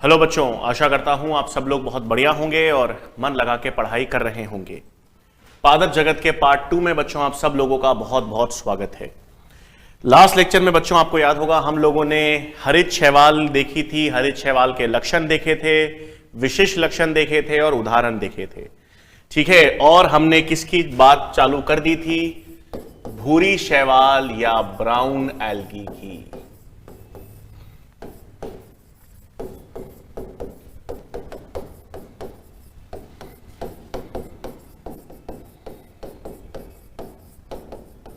Hello बच्चों, आशा करता हूं आप सब लोग बहुत बढ़िया होंगे और मन लगा के पढ़ाई कर रहे होंगे। पादप जगत के पार्ट 2 में बच्चों आप सब लोगों का बहुत बहुत स्वागत है। लास्ट लेक्चर में बच्चों आपको याद होगा हम लोगों ने हरित शैवाल देखी थी, हरित शैवाल के लक्षण देखे थे, विशिष्ट लक्षण देखे थे और उदाहरण देखे थे। ठीक है, और हमने किसकी बात चालू कर दी थी? भूरी शैवाल या ब्राउन एल्गी की।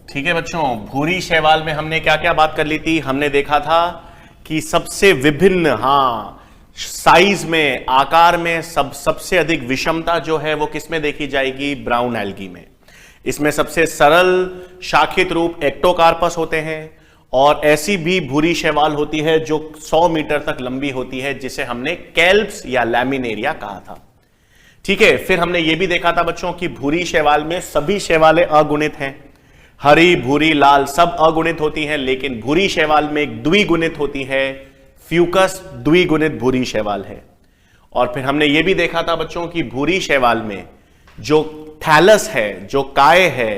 ठीक है बच्चों, भूरी शैवाल में हमने क्या क्या बात कर ली थी? हमने देखा था कि सबसे विभिन्न, साइज में, आकार में सबसे अधिक विषमता जो है वो किसमें देखी जाएगी? ब्राउन एल्गी में। इसमें सबसे सरल शाखित रूप एक्टोकार्पस होते हैं और ऐसी भी भूरी शैवाल होती है जो 100 मीटर तक लंबी होती है, जिसे हमने कैल्प्स या लैमिनेरिया कहा था। ठीक है, फिर हमने ये भी देखा था बच्चों कि भूरी शैवाल में सभी शैवालें अगुणित हैं। हरी, भूरी, लाल सब अगुणित होती हैं, लेकिन भूरी शैवाल में एक द्विगुणित होती है, फ्यूकस द्विगुणित भूरी शैवाल है। और फिर हमने यह भी देखा था बच्चों कि भूरी शैवाल में जो थैलस है, जो काय है,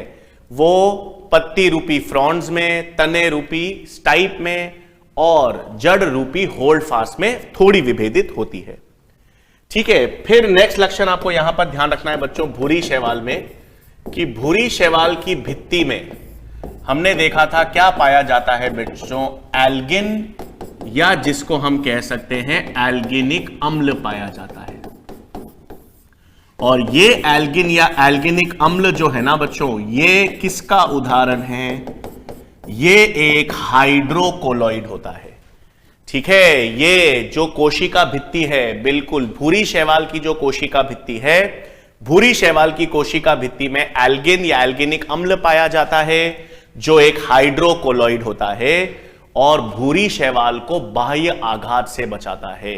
वो पत्ती रूपी फ्रॉन्ड्स में, तने रूपी स्टाइप में और जड़ रूपी होल्ड फास्ट में थोड़ी विभेदित होती है। ठीक है, फिर नेक्स्ट लक्षण आपको यहां पर ध्यान रखना है बच्चों भूरी शैवाल में कि भूरी शैवाल की भित्ति में हमने देखा था क्या पाया जाता है बच्चों? एल्गिन, या जिसको हम कह सकते हैं एल्गिनिक अम्ल पाया जाता है। और ये एल्गिन या एल्गिनिक अम्ल जो है ना बच्चों, ये किसका उदाहरण है? ये एक हाइड्रोकोलॉइड होता है। ठीक है, ये जो कोशिका भित्ति है, बिल्कुल भूरी शैवाल की जो कोशिका भित्ति है, भूरी शैवाल की कोशिका भित्ति में एल्गिन या एल्गिनिक अम्ल पाया जाता है जो एक हाइड्रोकोलॉइड होता है और भूरी शैवाल को बाह्य आघात से बचाता है।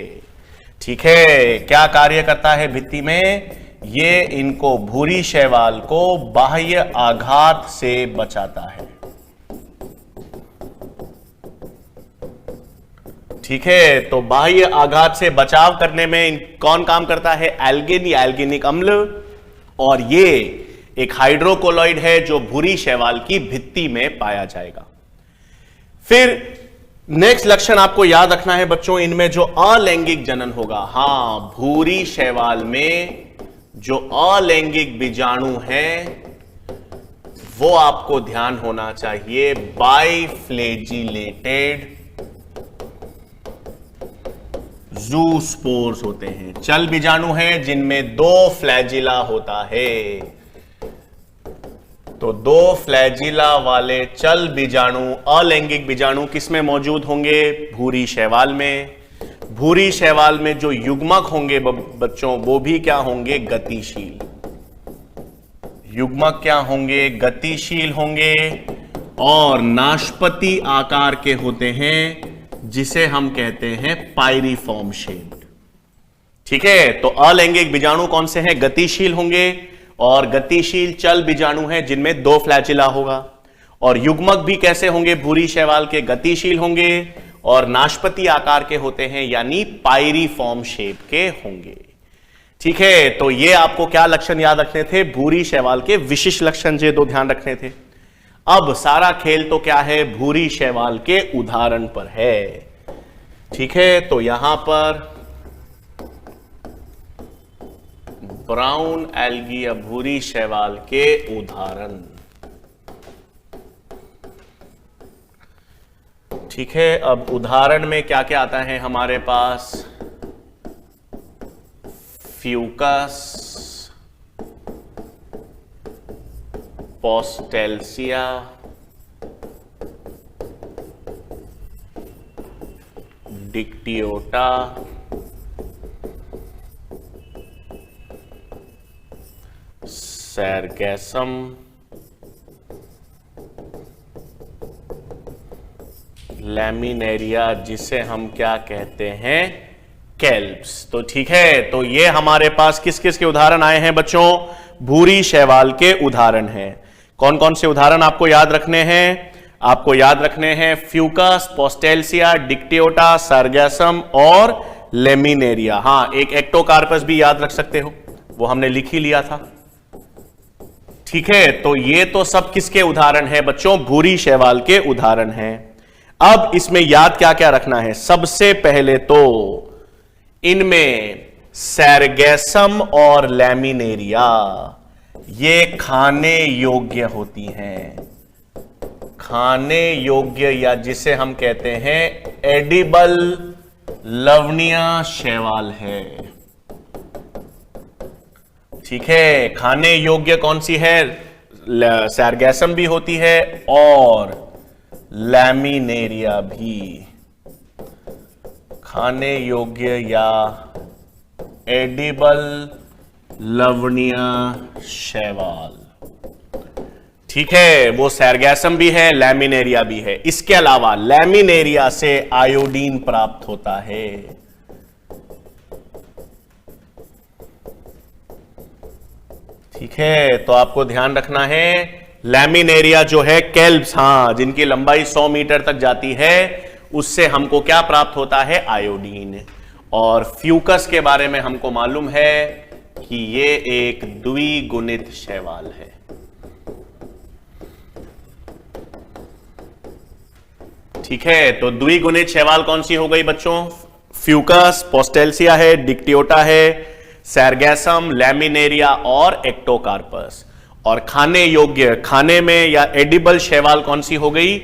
ठीक है, क्या कार्य करता है भित्ति में? ये इनको, भूरी शैवाल को बाह्य आघात से बचाता है। ठीक है, तो बाह्य आघात से बचाव करने में कौन काम करता है? एल्गिन या एल्गिनिक अम्ल। और ये एक हाइड्रोकोलॉइड है जो भूरी शैवाल की भित्ति में पाया जाएगा। फिर नेक्स्ट लक्षण आपको याद रखना है बच्चों, इनमें जो अलैंगिक जनन होगा, भूरी शैवाल में जो अलैंगिक बीजाणु हैं वो आपको ध्यान होना चाहिए बाइफ्लैजिलेटेड ज़ूस्पोर्स होते हैं। चल बीजाणु हैं जिनमें 2 फ्लैजिला होता है। तो 2 फ्लैजिला वाले चल बीजाणु, अलैंगिक बीजाणु किसमें मौजूद होंगे? भूरी शैवाल में। भूरी शैवाल में जो युग्मक होंगे बच्चों, वो भी क्या होंगे? गतिशील। युग्मक क्या होंगे? गतिशील होंगे और नाशपति आकार के होते हैं, जिसे हम कहते हैं पायरिफॉर्म शेप्ड। ठीक है, तो अलैंगिक बीजाणु कौन से हैं? गतिशील होंगे और गतिशील चल बीजाणु हैं जिनमें 2 फ्लैजिला होगा। और युग्मक भी कैसे होंगे? भूरी शैवाल के गतिशील होंगे और नाशपति आकार के होते हैं, यानी पायरिफॉर्म शेप के होंगे। ठीक है, तो ये आपको क्या लक्षण याद रखने थे? भूरी शैवाल के विशिष्ट लक्षण ये 2 ध्यान रखने थे। अब सारा खेल तो क्या है? भूरी शैवाल के उदाहरण पर है। ठीक है, तो यहां पर ब्राउन एल्गी या भूरी शैवाल के उदाहरण। ठीक है, अब उदाहरण में क्या क्या आता है हमारे पास? फ्यूकस, पोस्टेल्सिया, डिक्टियोटा, सैरगैसम, लैमिनेरिया, जिसे हम क्या कहते हैं? कैल्प्स। तो ठीक है, तो ये हमारे पास किस किस के उदाहरण आए हैं बच्चों? भूरी शैवाल के उदाहरण हैं। कौन कौन से उदाहरण आपको याद रखने हैं? आपको याद रखने हैं फ्यूकस, पोस्टेल्सिया, डिक्टियोटा, सरगैसम और लेमिनेरिया। हां, एक एक्टोकार्पस भी याद रख सकते हो, वो हमने लिख ही लिया था। ठीक है, तो ये तो सब किसके उदाहरण है बच्चों? भूरी शैवाल के उदाहरण हैं। अब इसमें याद क्या क्या रखना है? सबसे पहले तो इनमें सैरगैसम और लैमिनेरिया ये खाने योग्य होती हैं। खाने योग्य या जिसे हम कहते हैं एडिबल लवणीय शैवाल है। ठीक है, खाने योग्य कौन सी है? सैरगैसम भी होती है और लैमिनेरिया भी। खाने योग्य या एडिबल लवणीय शैवाल। ठीक है, वो सैरगैसम भी है, लैमिनेरिया भी है। इसके अलावा लैमिनेरिया से आयोडीन प्राप्त होता है। ठीक है, तो आपको ध्यान रखना है, लैमिनेरिया जो है कैल्प्स, हां, जिनकी लंबाई 100 मीटर तक जाती है, उससे हमको क्या प्राप्त होता है? आयोडीन। और फ्यूकस के बारे में हमको मालूम है कि ये एक द्विगुणित शैवाल है। ठीक है, तो द्विगुणित शैवाल कौन सी हो गई बच्चों? फ्यूकस, पोस्टेल्सिया है, डिक्टियोटा है, सैरगैसम, लैमिनेरिया और एक्टोकार्पस। और खाने योग्य, खाने में या एडिबल शैवाल कौन सी हो गई?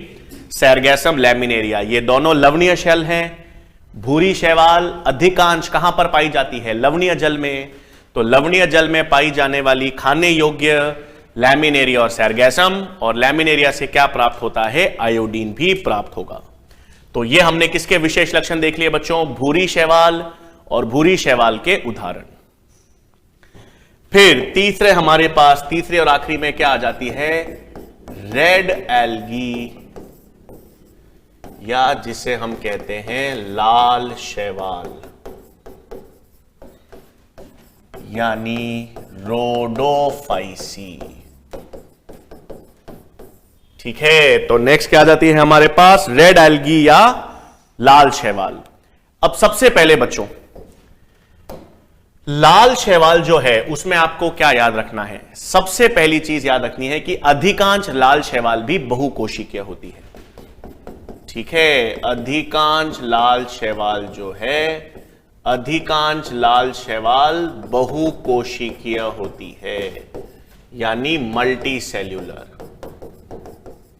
सैरगैसम, लैमिनेरिया। ये दोनों लवणीय शैल हैं। भूरी शैवाल अधिकांश कहां पर पाई जाती है? लवणीय जल में। तो लवणीय जल में पाई जाने वाली खाने योग्य लैमिनेरिया और सैरगैसम, और लैमिनेरिया से क्या प्राप्त होता है? आयोडीन भी प्राप्त होगा। तो ये हमने किसके विशेष लक्षण देख लिए बच्चों? भूरी शैवाल और भूरी शैवाल के उदाहरण। फिर तीसरे हमारे पास, तीसरे और आखिरी में क्या आ जाती है? रेड एल्गी या जिसे हम कहते हैं लाल शैवाल, यानी रोडोफाइसी। ठीक है, तो नेक्स्ट क्या आ जाती है हमारे पास? रेड एल्गी या लाल शैवाल। अब सबसे पहले बच्चों, लाल शैवाल जो है उसमें आपको क्या याद रखना है? सबसे पहली चीज याद रखनी है कि अधिकांश लाल शैवाल भी बहुकोशिकीय होती है। ठीक है, अधिकांश लाल शैवाल जो है, अधिकांश लाल शैवाल बहुकोशिकीय होती है, यानी मल्टी सेल्यूलर।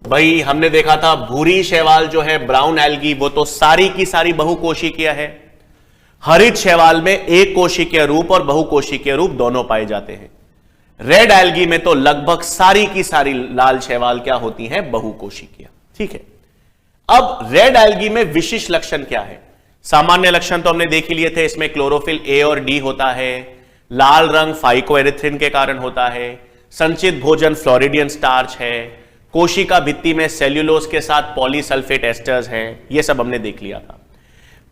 भाई हमने देखा था भूरी शैवाल जो है, ब्राउन एल्गी, वो तो सारी की सारी बहुकोशिकीय है। हरित शैवाल में एक कोशिकीय रूप और बहुकोशिकीय रूप दोनों पाए जाते हैं। रेड एल्गी में तो लगभग सारी की सारी लाल शैवाल क्या होती हैं? बहुकोशिकीय। ठीक है, अब रेड एल्गी में विशिष्ट लक्षण क्या है? सामान्य लक्षण तो हमने देख ही लिए थे, इसमें क्लोरोफिल ए और डी होता है, लाल रंग फाइकोएरिथ्रिन के कारण होता है, संचित भोजन फ्लोरिडियन स्टार्च है, कोशिका भित्ति में सेल्यूलोज के साथ पॉलीसल्फेट एस्टर्स हैं, यह सब हमने देख लिया था।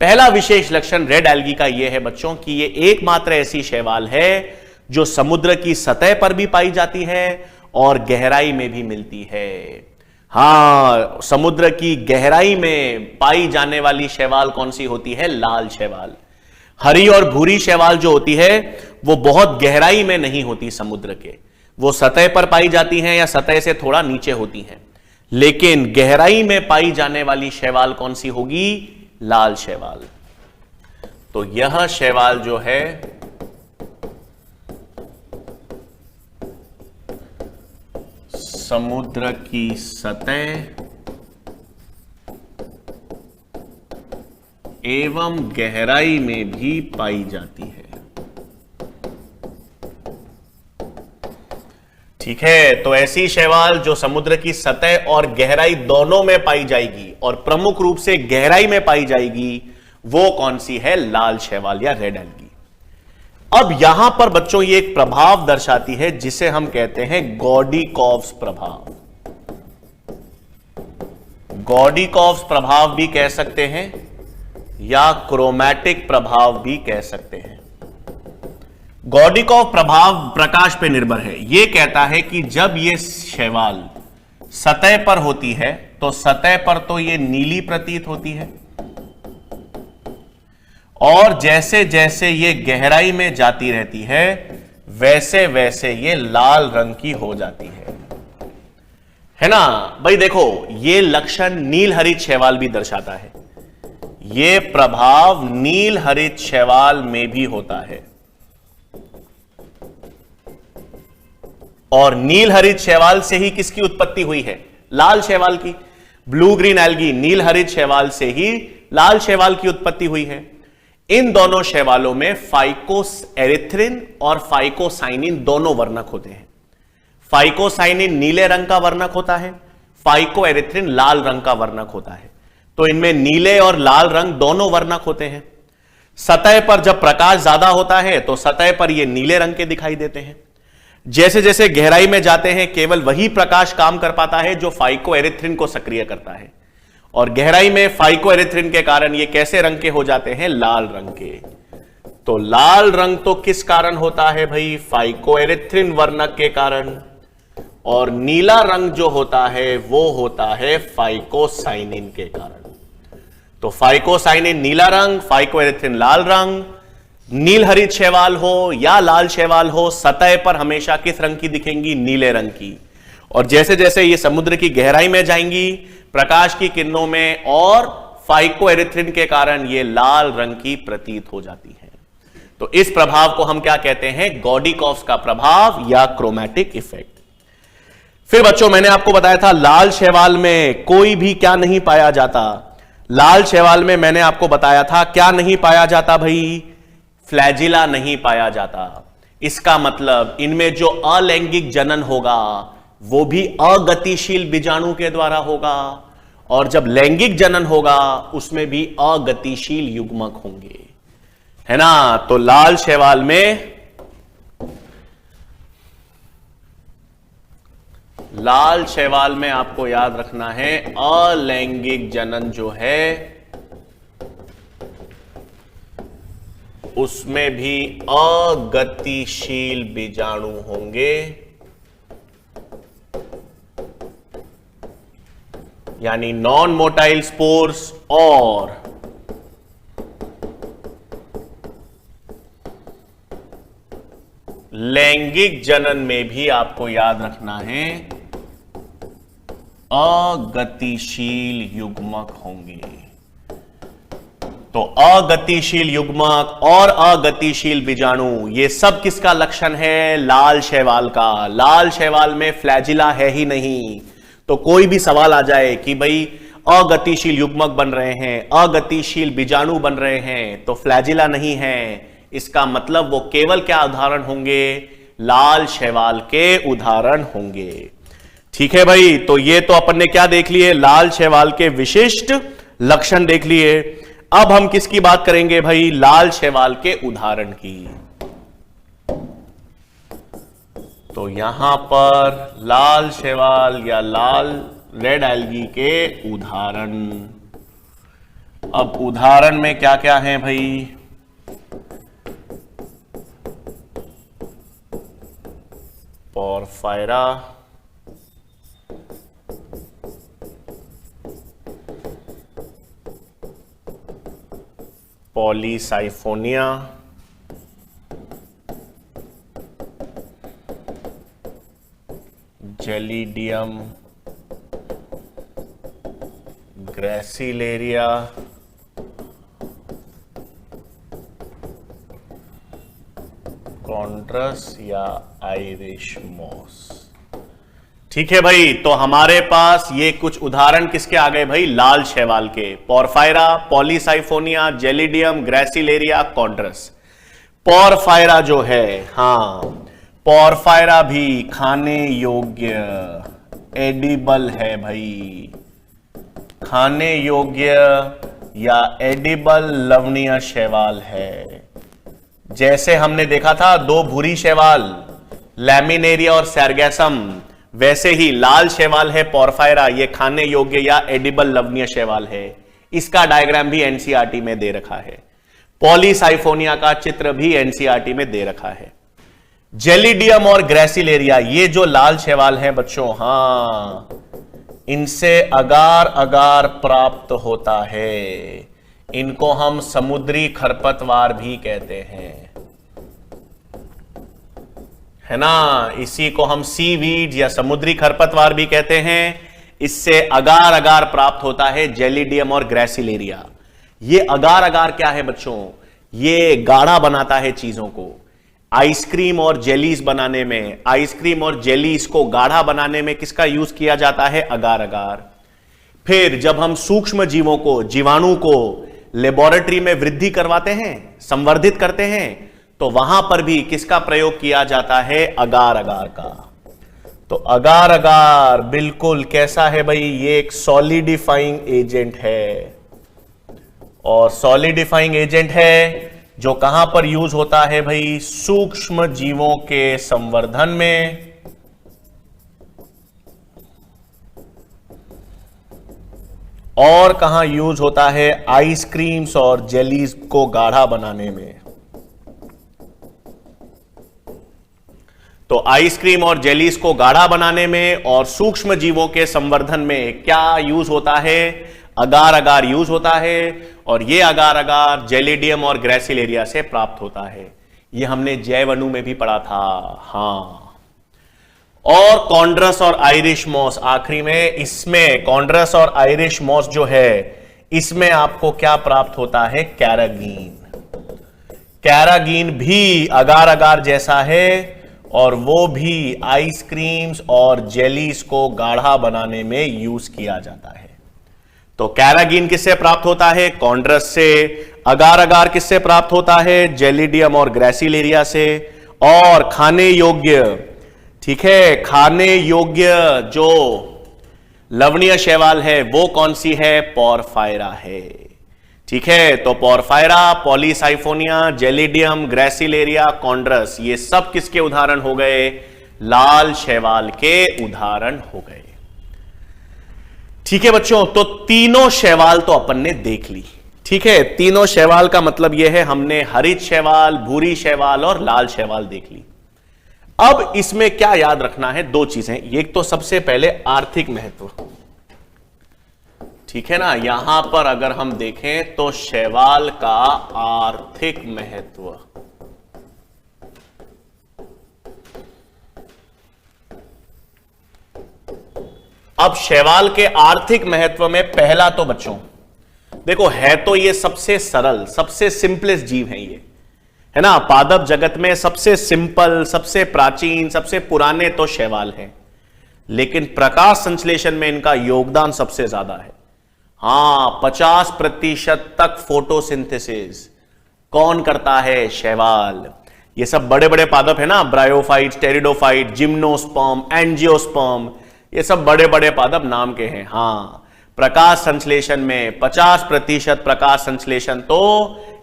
पहला विशेष लक्षण रेड एल्गी का यह है बच्चों कि यह एकमात्र ऐसी शैवाल है जो समुद्र की सतह पर भी पाई जाती है और गहराई में भी मिलती है। हां, समुद्र की गहराई में पाई जाने वाली शैवाल कौन सी होती है? लाल शैवाल। हरी और भूरी शैवाल जो होती है वो बहुत गहराई में नहीं होती समुद्र के, वो सतह पर पाई जाती हैं या सतह से थोड़ा नीचे होती हैं। लेकिन गहराई में पाई जाने वाली शैवाल कौन सी होगी? लाल शैवाल। तो यह शैवाल जो है समुद्र की सतह एवं गहराई में भी पाई जाती है। ठीक है, तो ऐसी शैवाल जो समुद्र की सतह और गहराई दोनों में पाई जाएगी और प्रमुख रूप से गहराई में पाई जाएगी, वो कौन सी है? लाल शैवाल या रेड एल्गी। अब यहां पर बच्चों ये एक प्रभाव दर्शाती है जिसे हम कहते हैं गॉडीकॉव्स प्रभाव। गॉडीकॉव्स प्रभाव भी कह सकते हैं या क्रोमैटिक प्रभाव भी कह सकते हैं। गॉडीकॉव प्रभाव प्रकाश पे निर्भर है। यह कहता है कि जब यह शैवाल सतह पर होती है तो सतह पर तो यह नीली प्रतीत होती है, और जैसे जैसे ये गहराई में जाती रहती है वैसे वैसे ये लाल रंग की हो जाती है ना भाई। देखो ये लक्षण नील हरित शैवाल भी दर्शाता है, ये प्रभाव नील हरित शैवाल में भी होता है। और नील हरित शैवाल से ही किसकी उत्पत्ति हुई है? लाल शैवाल की। ब्लू ग्रीन एल्गी नील हरित शैवाल से ही लाल शैवाल की उत्पत्ति हुई है। इन दोनों शैवालों में फाइकोएरिथ्रिन और फाइकोसाइनिन दोनों वर्णक होते हैं। फाइकोसाइनिन नीले रंग का वर्णक होता है, फाइकोएरिथ्रिन लाल रंग का वर्णक होता है। तो इनमें नीले और लाल रंग दोनों वर्णक होते हैं। सतह पर जब प्रकाश ज्यादा होता है तो सतह पर ये नीले रंग के दिखाई देते हैं। जैसे जैसे गहराई में जाते हैं केवल वही प्रकाश काम कर पाता है जो फाइकोएरिथ्रिन को सक्रिय करता है, और गहराई में फाइकोएरिथ्रिन के कारण ये कैसे रंग के हो जाते हैं? लाल रंग के। तो लाल रंग तो किस कारण होता है भाई? फाइकोएरिथ्रिन वर्णक के कारण। और नीला रंग जो होता है वो होता है फाइकोसाइनिन के कारण। तो फाइकोसाइनिन नीला रंग, फाइकोएरिथ्रिन लाल रंग। नील हरित शैवाल हो या लाल शैवाल हो, सतह पर हमेशा किस रंग की दिखेंगी? नीले रंग की। और जैसे जैसे ये समुद्र की गहराई में जाएंगी प्रकाश की किरणों में, और फाइकोएरिथ्रिन के कारण ये लाल रंग की प्रतीत हो जाती है। तो इस प्रभाव को हम क्या कहते हैं? गॉडिकॉफ्स का प्रभाव या क्रोमैटिक इफेक्ट। फिर बच्चों मैंने आपको बताया था लाल शैवाल में कोई भी क्या नहीं पाया जाता। लाल शैवाल में मैंने आपको बताया था क्या नहीं पाया जाता भाई? फ्लैजिला नहीं पाया जाता। इसका मतलब इनमें जो अलैंगिक जनन होगा वो भी अगतिशील बीजाणु के द्वारा होगा, और जब लैंगिक जनन होगा उसमें भी अगतिशील युग्मक होंगे, है ना। तो लाल शैवाल में आपको याद रखना है अलैंगिक जनन जो है उसमें भी अगतिशील बीजाणु होंगे, यानी नॉन मोटाइल स्पोर्स। और लैंगिक जनन में भी आपको याद रखना है अगतिशील युग्मक होंगे। तो अगतिशील युग्मक और अगतिशील बीजाणु ये सब किसका लक्षण है? लाल शैवाल का। लाल शैवाल में फ्लैजिला है ही नहीं। तो कोई भी सवाल आ जाए कि भाई अगतिशील युग्मक बन रहे हैं, अगतिशील बीजाणु बन रहे हैं, तो फ्लैजिला नहीं है, इसका मतलब वो केवल क्या उदाहरण होंगे? लाल शैवाल के उदाहरण होंगे। ठीक है भाई। तो ये तो अपन ने क्या देख लिए? लाल शैवाल के विशिष्ट लक्षण देख लिए। अब हम किसकी बात करेंगे भाई? लाल शैवाल के उदाहरण की। तो यहां पर लाल शैवाल या लाल रेड एल्गी के उदाहरण। अब उदाहरण में क्या क्या है भाई? पोरफायरा, पॉलीसाइफोनिया, जेलिडियम, ग्रेसिलेरिया, कॉन्ट्रस या आयरिश मॉस। ठीक है भाई। तो हमारे पास ये कुछ उदाहरण किसके आ गए भाई? लाल शैवाल के। Porphyra, Polysiphonia, Gelidium, Gracilaria, Chondrus. Porphyra जो है, हां, पोरफायरा भी खाने योग्य एडिबल है भाई। खाने योग्य या एडिबल लवणीय शैवाल है। जैसे हमने देखा था दो भूरी शैवाल, लैमिनेरिया और सैरगैसम, वैसे ही लाल शैवाल है पोरफायरा, ये खाने योग्य या एडिबल लवणीय शैवाल है। इसका डायग्राम भी एनसीईआरटी में दे रखा है। पॉलीसाइफोनिया का चित्र भी एनसीईआरटी में दे रखा है। जेलिडियम और ग्रेसिलेरिया ये जो लाल शैवाल हैं बच्चों, हां, इनसे अगार अगार प्राप्त होता है। इनको हम समुद्री खरपतवार भी कहते हैं, है ना। इसी को हम सीवीड या समुद्री खरपतवार भी कहते हैं। इससे अगार अगार प्राप्त होता है, जेलिडियम और ग्रेसिलेरिया। ये अगार अगार क्या है बच्चों? ये गाढ़ा बनाता है चीजों को। आइसक्रीम और जेलीज बनाने में, आइसक्रीम और जेलीज को गाढ़ा बनाने में किसका यूज किया जाता है? अगार अगार। फिर जब हम सूक्ष्म जीवों को, जीवाणु को लेबोरेटरी में वृद्धि करवाते हैं, संवर्धित करते हैं, तो वहां पर भी किसका प्रयोग किया जाता है? अगार अगार का। तो अगार अगार बिल्कुल कैसा है भाई? ये एक सॉलिडिफाइंग एजेंट है, और सॉलिडिफाइंग एजेंट है जो कहां पर यूज होता है भाई? सूक्ष्म जीवों के संवर्धन में, और कहां यूज होता है? आइसक्रीम्स और जेलीज को गाढ़ा बनाने में। तो आइसक्रीम और जेलीज को गाढ़ा बनाने में और सूक्ष्म जीवों के संवर्धन में क्या यूज होता है? अगार अगार यूज होता है। और यह अगार अगार जेलिडियम और ग्रेसिलेरिया से प्राप्त होता है। यह हमने जैव अणु में भी पढ़ा था। हां, और कॉन्ड्रस और आयरिश मॉस आखिरी में। इसमें कॉन्ड्रस और आयरिश मॉस जो है, इसमें आपको क्या प्राप्त होता है? कैरागीन। कैरागीन भी अगार अगार जैसा है, और वो भी आइसक्रीम्स और जेलीज को गाढ़ा बनाने में यूज किया जाता है। तो कैरागीन किससे प्राप्त होता है? कॉन्ड्रस से। अगार अगार किससे प्राप्त होता है? जेलिडियम और ग्रेसिलेरिया से। और खाने योग्य, ठीक है, खाने योग्य जो लवणीय शैवाल है वो कौन सी है? पोरफायरा है। ठीक है, तो पोरफायरा, पॉलीसाइफोनिया, जेलिडियम, ग्रेसिलेरिया, कॉन्ड्रस, ये सब किसके उदाहरण हो गए? लाल शैवाल के उदाहरण हो गए। ठीक है बच्चों, तो तीनों शैवाल तो अपन ने देख ली। ठीक है, तीनों शैवाल का मतलब यह है हमने हरित शैवाल, भूरी शैवाल और लाल शैवाल देख ली। अब इसमें क्या याद रखना है? दो चीजें। एक तो सबसे पहले आर्थिक महत्व, ठीक है ना। यहां पर अगर हम देखें तो शैवाल का आर्थिक महत्व, अब शैवाल के आर्थिक महत्व में पहला तो बच्चों देखो, है तो ये सबसे सरल, सबसे सिंपलेस्ट जीव है ये, है ना। पादप जगत में सबसे सिंपल, सबसे प्राचीन, सबसे पुराने तो शैवाल हैं, लेकिन प्रकाश संश्लेषण में इनका योगदान सबसे ज्यादा है। हां, 50% तक फोटोसिंथेसिस कौन करता है? शैवाल। ये सब बड़े बड़े पादप है ना, ब्रायोफाइट, टेरिडोफाइट, जिम्नोस्पर्म, एंजियोस्पर्म, ये सब बड़े बड़े पादप नाम के हैं। हां, प्रकाश संश्लेषण में 50% प्रकाश संश्लेषण तो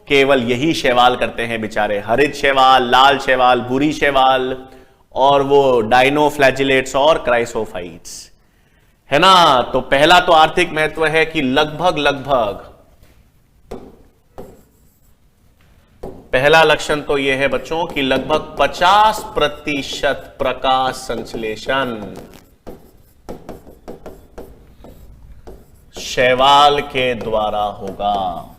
केवल यही शैवाल करते हैं बेचारे। हरित शैवाल, लाल शैवाल, भूरी शैवाल, और वो डायनोफ्लैजिलेट्स और क्राइसोफाइट्स, है ना। तो पहला तो आर्थिक महत्व है कि लगभग पहला लक्षण तो यह है बच्चों कि लगभग 50% प्रकाश संश्लेषण शैवाल के द्वारा होगा,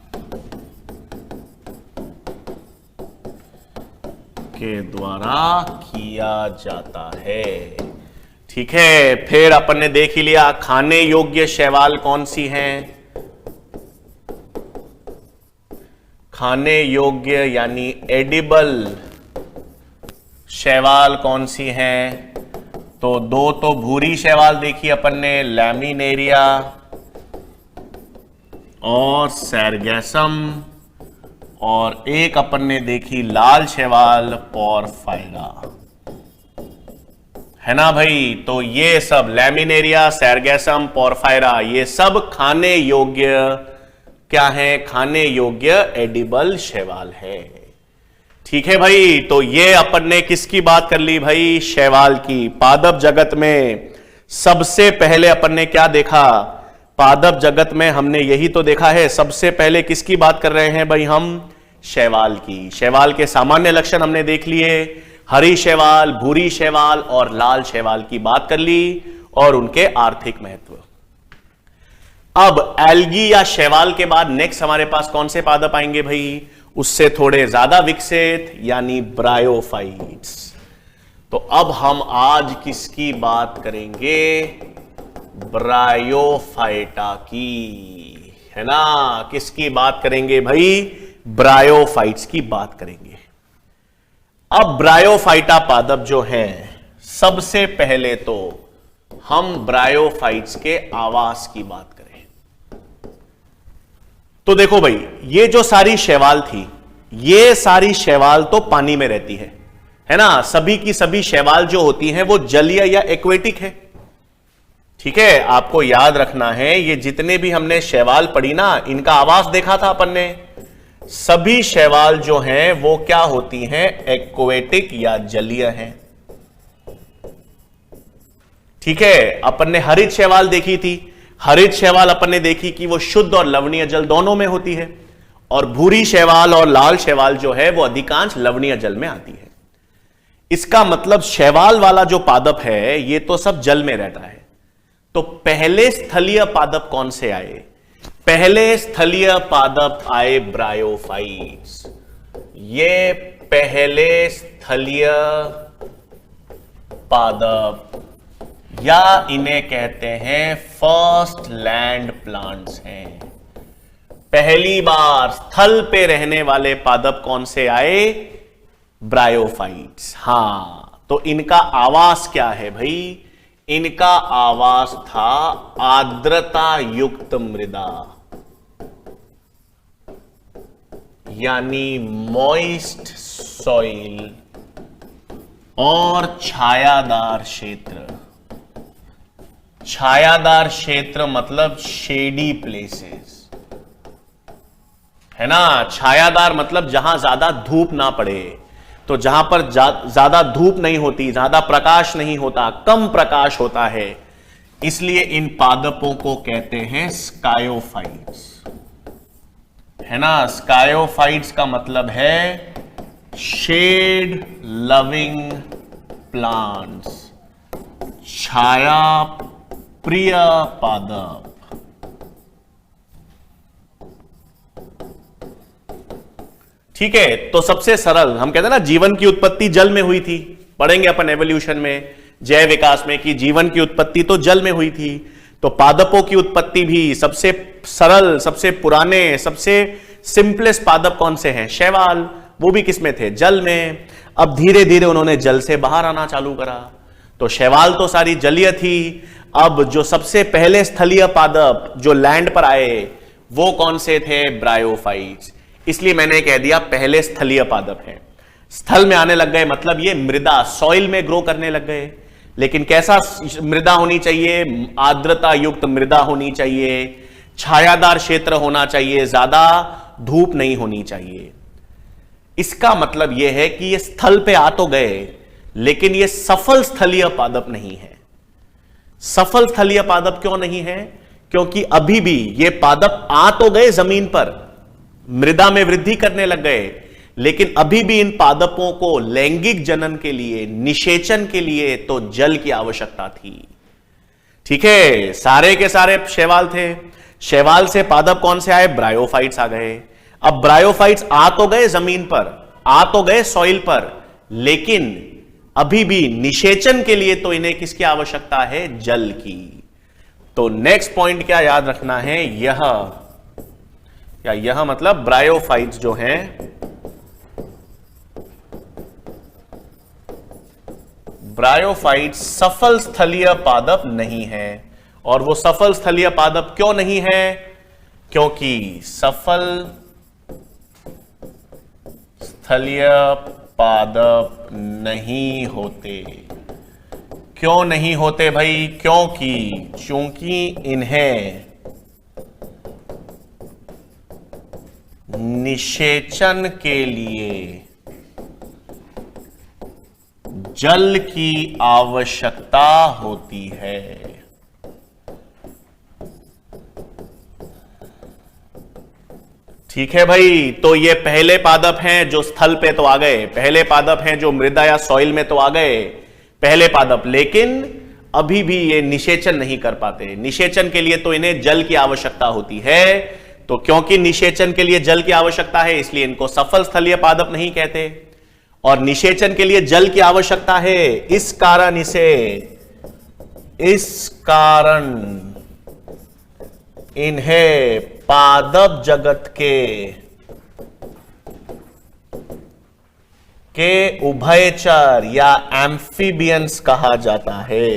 के द्वारा किया जाता है। ठीक है, फिर अपन ने देख ही लिया खाने योग्य शैवाल कौन सी हैं। खाने योग्य यानी एडिबल शैवाल कौन सी हैं? तो दो तो भूरी शैवाल देखी अपन ने, लैमिनेरिया और सैरगैसम, और एक अपन ने देखी लाल शैवाल, पोरफायरा, है ना भाई। तो ये सब लैमिनेरिया, सैरगैसम, पोरफायरा, ये सब खाने योग्य क्या है? खाने योग्य एडिबल शैवाल है। ठीक है भाई, तो ये अपन ने किसकी बात कर ली भाई? शैवाल की। पादप जगत में सबसे पहले अपन ने क्या देखा? पादप जगत में हमने यही तो देखा है, सबसे पहले किसकी बात कर रहे हैं भाई हम? शैवाल की। शैवाल के सामान्य लक्षण हमने देख लिए, हरी शैवाल, भूरी शैवाल और लाल शैवाल की बात कर ली, और उनके आर्थिक महत्व। अब एल्गी या शैवाल के बाद नेक्स्ट हमारे पास कौन से पादप आएंगे भाई? उससे थोड़े ज्यादा विकसित, यानी ब्रायोफाइट्स। तो अब हम आज किसकी बात करेंगे? ब्रायोफाइटा की, है ना? किसकी बात करेंगे भाई? ब्रायोफाइट्स की बात करेंगे। अब ब्रायोफाइटा पादप जो हैं, सबसे पहले तो हम ब्रायोफाइट्स के आवास की बात करें। तो देखो भाई, ये जो सारी शैवाल थी, ये सारी शैवाल तो पानी में रहती है ना? सभी की सभी शैवाल जो होती हैं वो जलीय या एक्वेटिक है। ठीक है, आपको याद रखना है, ये जितने भी हमने शैवाल पढ़ी ना, इनका आवास देखा था अपन ने। सभी शैवाल जो हैं वो क्या होती हैं? एक्वेटिक या जलीय हैं। ठीक है, अपन ने हरित शैवाल देखी थी। हरित शैवाल अपन ने देखी कि वो शुद्ध और लवणीय जल दोनों में होती है, और भूरी शैवाल और लाल शैवाल जो है वो अधिकांश लवणीय जल में आती है। इसका मतलब शैवाल वाला जो पादप है ये तो सब जल में रहता है। तो पहले स्थलीय पादप कौन से आए? पहले स्थलीय पादप आए ब्रायोफाइट्स। ये पहले स्थलीय पादप, या इन्हें कहते हैं फर्स्ट लैंड प्लांट्स हैं। पहली बार स्थल पे रहने वाले पादप कौन से आए? ब्रायोफाइट्स। हां, तो इनका आवास क्या है भाई? इनका आवास था आर्द्रता युक्त मृदा, यानी मॉइस्ट सॉइल, और छायादार क्षेत्र। छायादार क्षेत्र मतलब शेडी प्लेसेस, है ना? छायादार मतलब जहां ज्यादा धूप ना पड़े। तो जहां पर ज्यादा धूप नहीं होती, ज्यादा प्रकाश नहीं होता, कम प्रकाश होता है, इसलिए इन पादपों को कहते हैं स्कायोफाइट्स, है ना? स्कायोफाइट्स का मतलब है शेड लविंग प्लांट्स, छाया प्रिय पादप। ठीक है, तो सबसे सरल, हम कहते हैं ना जीवन की उत्पत्ति जल में हुई थी। पढ़ेंगे अपन एवोल्यूशन में, जैव विकास में, कि जीवन की उत्पत्ति तो जल में हुई थी। तो पादपों की उत्पत्ति भी सबसे सरल, सबसे पुराने, सबसे सिंपलेस्ट पादप कौन से हैं? शैवाल। वो भी किसमें थे? जल में। अब धीरे धीरे उन्होंने जल से बाहर आना चालू करा। तो शैवाल तो सारी जलीय थी। अब जो सबसे पहले स्थलीय पादप जो लैंड पर आए वो कौन से थे? ब्रायोफाइट्स। इसलिए मैंने कह दिया पहले स्थलीय पादप हैं। स्थल में आने लग गए मतलब ये मृदा, सॉइल में ग्रो करने लग गए। लेकिन कैसा मृदा होनी चाहिए? आर्द्रता युक्त मृदा होनी चाहिए, छायादार क्षेत्र होना चाहिए, ज्यादा धूप नहीं होनी चाहिए। इसका मतलब यह है कि ये स्थल पे आ तो गए, लेकिन ये सफल स्थलीय पादप नहीं है। सफल स्थलीय पादप क्यों नहीं है? क्योंकि अभी भी ये पादप आ तो गए जमीन पर, मृदा में वृद्धि करने लग गए, लेकिन अभी भी इन पादपों को लैंगिक जनन के लिए, निषेचन के लिए तो जल की आवश्यकता थी। ठीक है, सारे के सारे शैवाल थे। शैवाल से पादप कौन से आए? ब्रायोफाइट्स आ गए। अब ब्रायोफाइट्स आ तो गए जमीन पर, आ तो गए सॉइल पर, लेकिन अभी भी निषेचन के लिए तो इन्हें किसकी आवश्यकता है? जल की। तो नेक्स्ट पॉइंट क्या याद रखना है? यह मतलब ब्रायोफाइट्स जो हैं, ब्रायोफाइट्स सफल स्थलीय पादप नहीं है। और वो सफल स्थलीय पादप क्यों नहीं है? क्योंकि सफल स्थलीय पादप नहीं होते। क्यों नहीं होते भाई? चूंकि इन्हें निषेचन के लिए जल की आवश्यकता होती है। ठीक है भाई, तो ये पहले पादप हैं जो स्थल पे तो आ गए, पहले पादप हैं जो मृदा या सॉइल में तो आ गए, पहले पादप, लेकिन अभी भी ये निषेचन नहीं कर पाते। निषेचन के लिए तो इन्हें जल की आवश्यकता होती है, तो क्योंकि निषेचन के लिए जल की आवश्यकता है इसलिए इनको सफल स्थलीय पादप नहीं कहते, और निषेचन के लिए जल की आवश्यकता है इस कारण इन्हें पादप जगत के उभयचर या एम्फीबियंस कहा जाता है।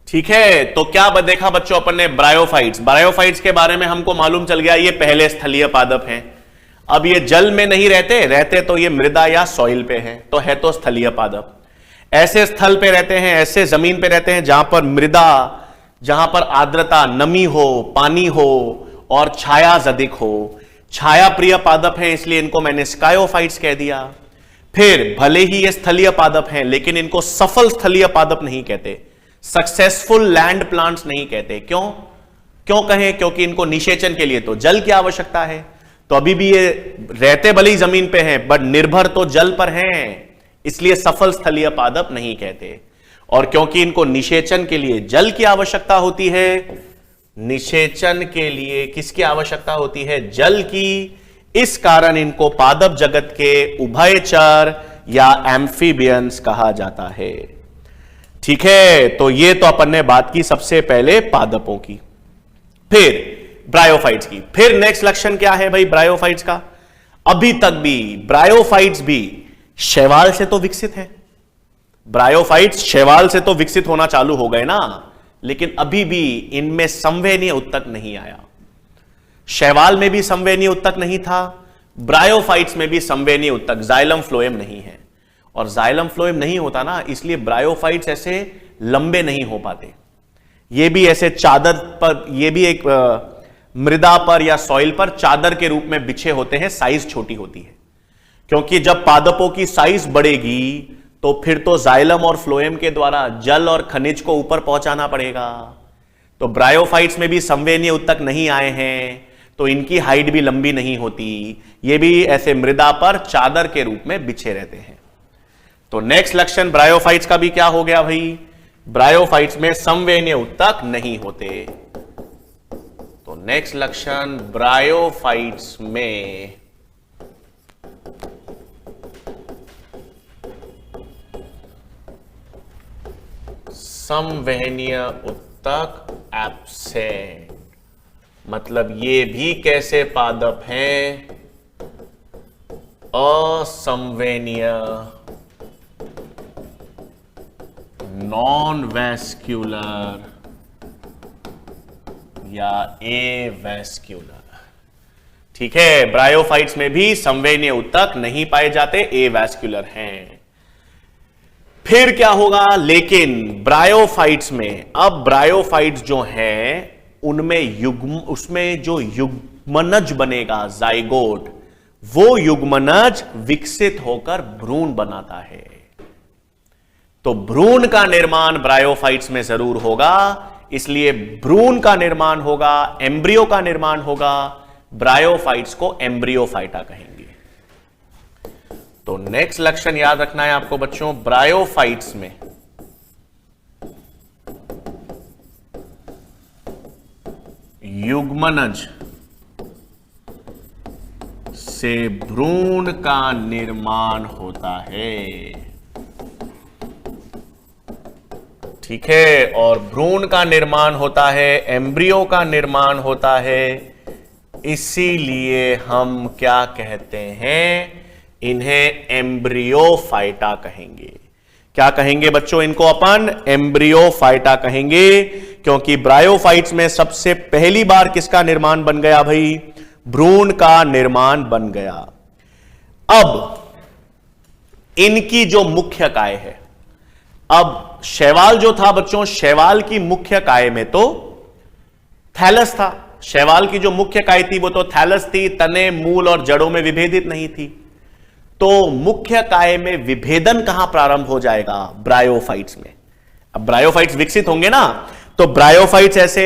ठीक है, तो क्या देखा बच्चों अपन ने? ब्रायोफाइट्स। ब्रायोफाइट्स के बारे में हमको मालूम चल गया ये पहले स्थलीय पादप हैं। अब ये जल में नहीं रहते तो ये मृदा या सॉइल पे हैं, तो है तो स्थलीय पादप। ऐसे स्थल पे रहते हैं, ऐसे जमीन पे रहते हैं जहां पर मृदा, जहां पर आर्द्रता, नमी हो, पानी हो और छाया अधिक हो। छाया प्रिय पादप हैं इसलिए इनको मैंने स्कायोफाइट्स कह दिया। फिर भले ही ये स्थलीय पादप हैं लेकिन इनको सफल स्थलीय पादप नहीं कहते, सक्सेसफुल लैंड प्लांट्स नहीं कहते। क्यों कहें? क्योंकि इनको निषेचन के लिए तो जल की आवश्यकता है। तो अभी भी ये रहते भले ही जमीन पे हैं बट निर्भर तो जल पर हैं, इसलिए सफल स्थलीय पादप नहीं कहते। और क्योंकि इनको निषेचन के लिए जल की आवश्यकता होती है, निषेचन के लिए किसकी आवश्यकता होती है? जल की। इस कारण इनको पादप जगत के उभयचर या एम्फीबियंस कहा जाता है। ठीक है, तो ये तो अपन ने बात की सबसे पहले पादपों की, फिर ब्रायोफाइट्स की। फिर नेक्स्ट लक्षण क्या है भाई ब्रायोफाइट्स का? अभी तक भी ब्रायोफाइट्स भी शैवाल से तो विकसित है। ब्रायोफाइट्स शैवाल से तो विकसित होना चालू हो गए ना, लेकिन अभी भी इनमें संवहनीय उत्तक नहीं आया। शैवाल में भी संवहनीय उत्तक नहीं था, ब्रायोफाइट्स में भी संवहनीय उत्तक जाइलम फ्लोएम नहीं है। और जाइलम फ्लोएम नहीं होता ना, इसलिए ब्रायोफाइट्स ऐसे लंबे नहीं हो पाते। ये भी ऐसे चादर पर, ये भी एक मृदा पर या सॉइल पर चादर के रूप में बिछे होते हैं, साइज छोटी होती है। क्योंकि जब पादपों की साइज बढ़ेगी तो फिर तो जाइलम और फ्लोएम के द्वारा जल और खनिज को ऊपर पहुंचाना पड़ेगा। तो ब्रायोफाइट्स में भी संवहनीय उत्तक नहीं आए हैं, तो इनकी हाइट भी लंबी नहीं होती। ये भी ऐसे मृदा पर चादर के रूप में बिछे रहते हैं। तो नेक्स्ट लक्षण ब्रायोफाइट्स का भी क्या हो गया भाई? ब्रायोफाइट्स में संवहनीय उत्तक नहीं होते। तो नेक्स्ट लक्षण ब्रायोफाइट्स में संवहनीय उत्तक एब्सेंट। मतलब ये भी कैसे पादप हैं? असंवहनीय, नॉन वैस्क्यूलर या एवैस्क्यूलर। ठीक है, ब्रायोफाइट्स में भी संवहनीय उत्तक नहीं पाए जाते, एवैस्क्यूलर हैं। फिर क्या होगा? लेकिन ब्रायोफाइट्स में, अब ब्रायोफाइट्स जो हैं उनमें उसमें जो युग्मनज बनेगा, जाइगोट, वो युग्मनज विकसित होकर भ्रूण बनाता है। तो भ्रूण का निर्माण ब्रायोफाइट्स में जरूर होगा, इसलिए भ्रूण का निर्माण होगा, एम्ब्रियो का निर्माण होगा। ब्रायोफाइट्स को एम्ब्रियोफाइटा कहेंगे। तो नेक्स्ट लक्षण याद रखना है आपको बच्चों, ब्रायोफाइट्स में युग्मनज से भ्रूण का निर्माण होता है। ठीक है, और भ्रूण का निर्माण होता है, एम्ब्रियो का निर्माण होता है, इसीलिए हम क्या कहते हैं? इन्हें एम्ब्रियोफाइटा कहेंगे। क्या कहेंगे बच्चों? इनको अपन एम्ब्रियोफाइटा कहेंगे, क्योंकि ब्रायोफाइट्स में सबसे पहली बार किसका निर्माण बन गया भाई? भ्रूण का निर्माण बन गया। अब इनकी जो मुख्य काय है, अब शैवाल जो था बच्चों, शैवाल की मुख्य काय में तो थैलस था। शैवाल की जो मुख्य काय थी वो तो थैलस थी, तने, मूल और जड़ों में विभेदित नहीं थी। तो मुख्य काय में विभेदन कहां प्रारंभ हो जाएगा? ब्रायोफाइट्स में। अब ब्रायोफाइट्स विकसित होंगे ना, तो ब्रायोफाइट्स ऐसे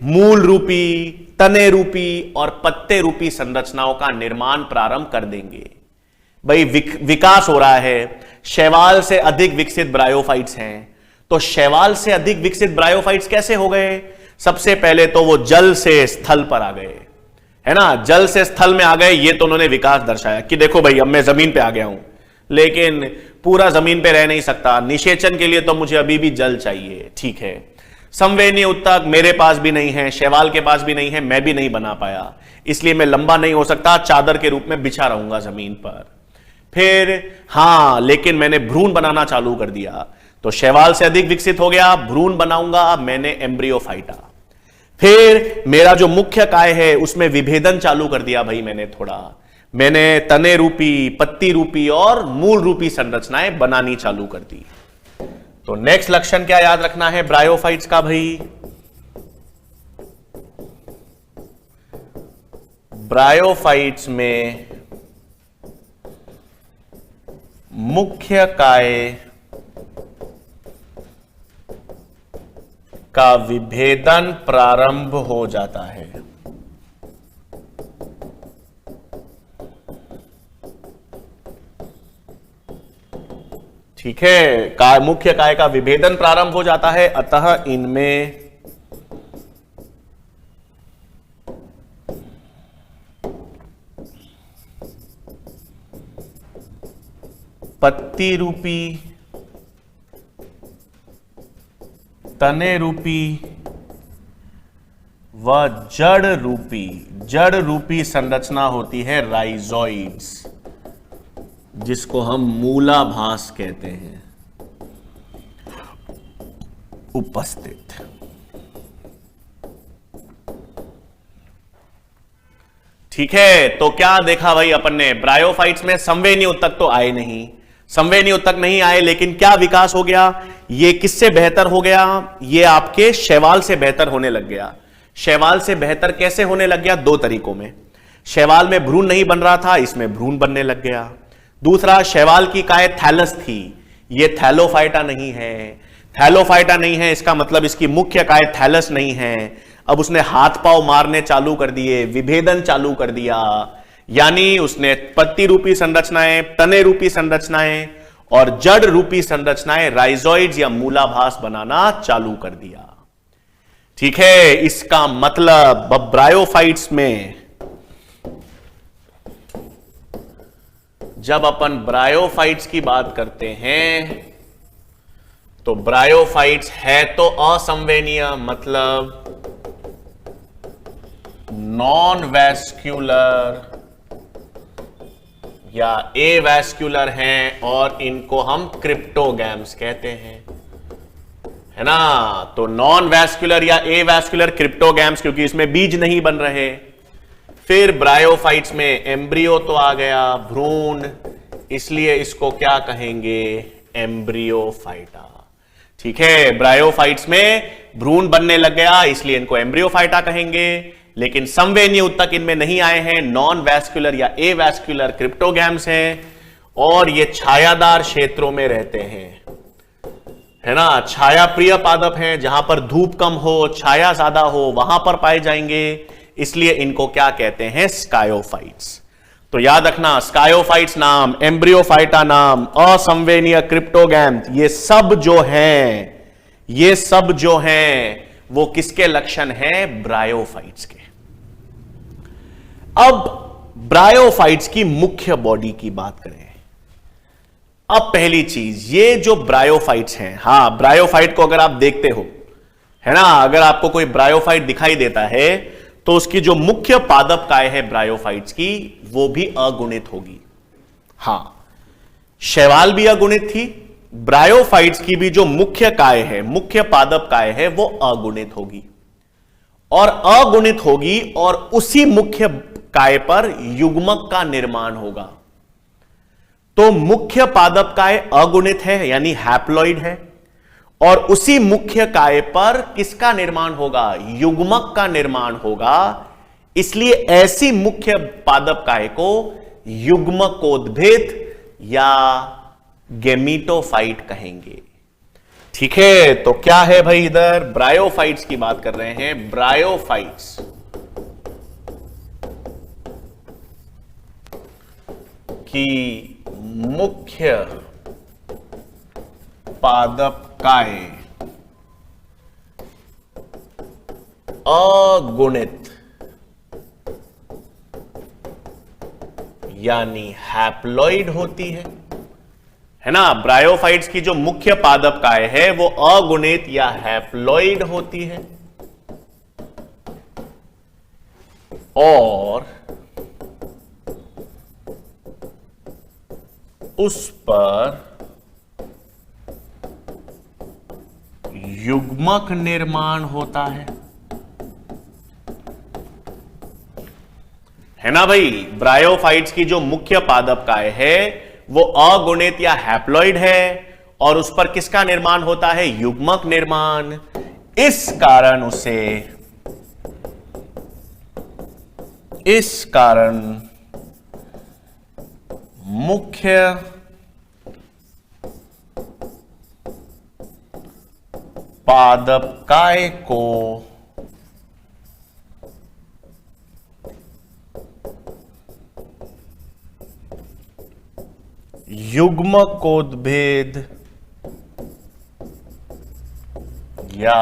मूल रूपी, तने रूपी और पत्ते रूपी संरचनाओं का निर्माण प्रारंभ कर देंगे। भाई विकास हो रहा है, शैवाल से अधिक विकसित ब्रायोफाइट्स हैं। तो शैवाल से अधिक विकसित ब्रायोफाइट्स कैसे हो गए? सबसे पहले तो वो जल से स्थल पर आ गए, है ना, जल से स्थल में आ गए। ये तो उन्होंने विकास दर्शाया कि देखो भाई अब मैं जमीन पे आ गया हूं, लेकिन पूरा जमीन पे रह नहीं सकता, निषेचन के लिए तो मुझे अभी भी जल चाहिए। ठीक है, संवेदनीय उत्तक मेरे पास भी नहीं है, शैवाल के पास भी नहीं है, मैं भी नहीं बना पाया, इसलिए मैं लंबा नहीं हो सकता, चादर के रूप में बिछा रहूंगा जमीन पर। फिर हां, लेकिन मैंने भ्रूण बनाना चालू कर दिया, तो शैवाल से अधिक विकसित हो गया, भ्रूण बनाऊंगा, मैंने एम्ब्रियोफाइटा। फिर मेरा जो मुख्य काय है उसमें विभेदन चालू कर दिया भाई मैंने तने रूपी, पत्ती रूपी और मूल रूपी संरचनाएं बनानी चालू कर दी। तो नेक्स्ट लक्षण क्या याद रखना है ब्रायोफाइट्स का भाई? ब्रायोफाइट्स में मुख्य काय का विभेदन प्रारंभ हो जाता है। ठीक है, मुख्य काय का विभेदन प्रारंभ हो जाता है, अतः इनमें पत्ती रूपी, तने रूपी व जड़ रूपी संरचना होती है राइजोइड्स, जिसको हम मूलाभास कहते हैं, उपस्थित। ठीक है, तो क्या देखा भाई अपन ने? ब्रायोफाइट्स में संवेदनीय उत्तक तो आए नहीं, संवेदनीय उत्तक नहीं आए, लेकिन क्या विकास हो गया? ये किससे बेहतर हो गया? ये आपके शैवाल से बेहतर होने लग गया। शैवाल से बेहतर कैसे होने लग गया? दो तरीकों में। शैवाल में भ्रूण नहीं बन रहा था, इसमें भ्रूण बनने लग गया। दूसरा, शैवाल की काय थैलस थी, ये थैलोफाइटा नहीं है। थैलोफाइटा नहीं है इसका मतलब इसकी मुख्य काय थैलस नहीं है। अब उसने हाथ पांव मारने चालू कर दिए, विभेदन चालू कर दिया, यानी उसने पत्ती रूपी संरचनाएं, तने रूपी संरचनाएं और जड़ रूपी संरचनाएं, राइजोइड्स या मूलाभास बनाना चालू कर दिया। ठीक है, इसका मतलब ब्रायोफाइट्स में जब अपन ब्रायोफाइट्स की बात करते हैं तो ब्रायोफाइट्स है तो असंवेदनीय, मतलब नॉन वैस्क्यूलर या एवैस्क्यूलर हैं, और इनको हम क्रिप्टोगैम्स कहते हैं, है ना। तो नॉन वैस्क्यूलर या एवैस्क्यूलर क्रिप्टोगैम्स, क्योंकि इसमें बीज नहीं बन रहे। फिर ब्रायोफाइट्स में एम्ब्रियो तो आ गया, भ्रूण, इसलिए इसको क्या कहेंगे? एम्ब्रियोफाइटा। ठीक है, ब्रायोफाइट्स में भ्रूण बनने लग गया, इसलिए इनको एम्ब्रियोफाइटा कहेंगे। लेकिन संवेदनीय उत्तक इनमें नहीं आए हैं, नॉन वैस्क्यूलर या एवैस्क्यूलर क्रिप्टोगैम्स हैं, और ये छायादार क्षेत्रों में रहते हैं, है ना। छाया प्रिय पादप हैं, जहां पर धूप कम हो, छाया ज्यादा हो, वहां पर पाए जाएंगे, इसलिए इनको क्या कहते हैं? स्कायोफाइट्स। तो याद रखना, स्कायोफाइट्स नाम, एम्ब्रियोफाइटा नाम, असंवेदनीय क्रिप्टोगैम, ये सब जो हैं वो किसके लक्षण हैं? ब्रायोफाइट्स के। अब ब्रायोफाइट्स की मुख्य बॉडी की बात करें। अब पहली चीज, ये जो ब्रायोफाइट्स हैं, हां, ब्रायोफाइट को अगर आप देखते हो, है ना, अगर आपको कोई ब्रायोफाइट दिखाई देता है तो उसकी जो मुख्य पादप काय है ब्रायोफाइट्स की, वो भी अगुणित होगी। हां, शैवाल भी अगुणित थी, ब्रायोफाइट्स की भी जो मुख्य काय है, मुख्य पादप काय है, वो अगुणित होगी, और उसी मुख्य काय पर युग्मक का निर्माण होगा। तो मुख्य पादप काय अगुणित है, यानी हैप्लॉइड है, और उसी मुख्य काय पर किसका निर्माण होगा? युग्मक का निर्माण होगा। इसलिए ऐसी मुख्य पादप काय को युग्मकोद्भिद या गेमीटोफाइट कहेंगे। ठीक है, तो क्या है भाई, इधर ब्रायोफाइट्स की बात कर रहे हैं। ब्रायोफाइट्स की मुख्य पादपकाय अगुणित यानी हैप्लॉइड होती है ना। ब्रायोफाइट्स की जो मुख्य पादपकाय है वो अगुणित या हैप्लॉइड होती है और उस पर युग्मक निर्माण होता है ना भाई। ब्रायोफाइट्स की जो मुख्य पादपकाय है वो अगुणित या हैप्लॉइड है और उस पर किसका निर्माण होता है, युग्मक निर्माण। इस कारण मुख्य पादपकाय को युग्मकोद्भेद या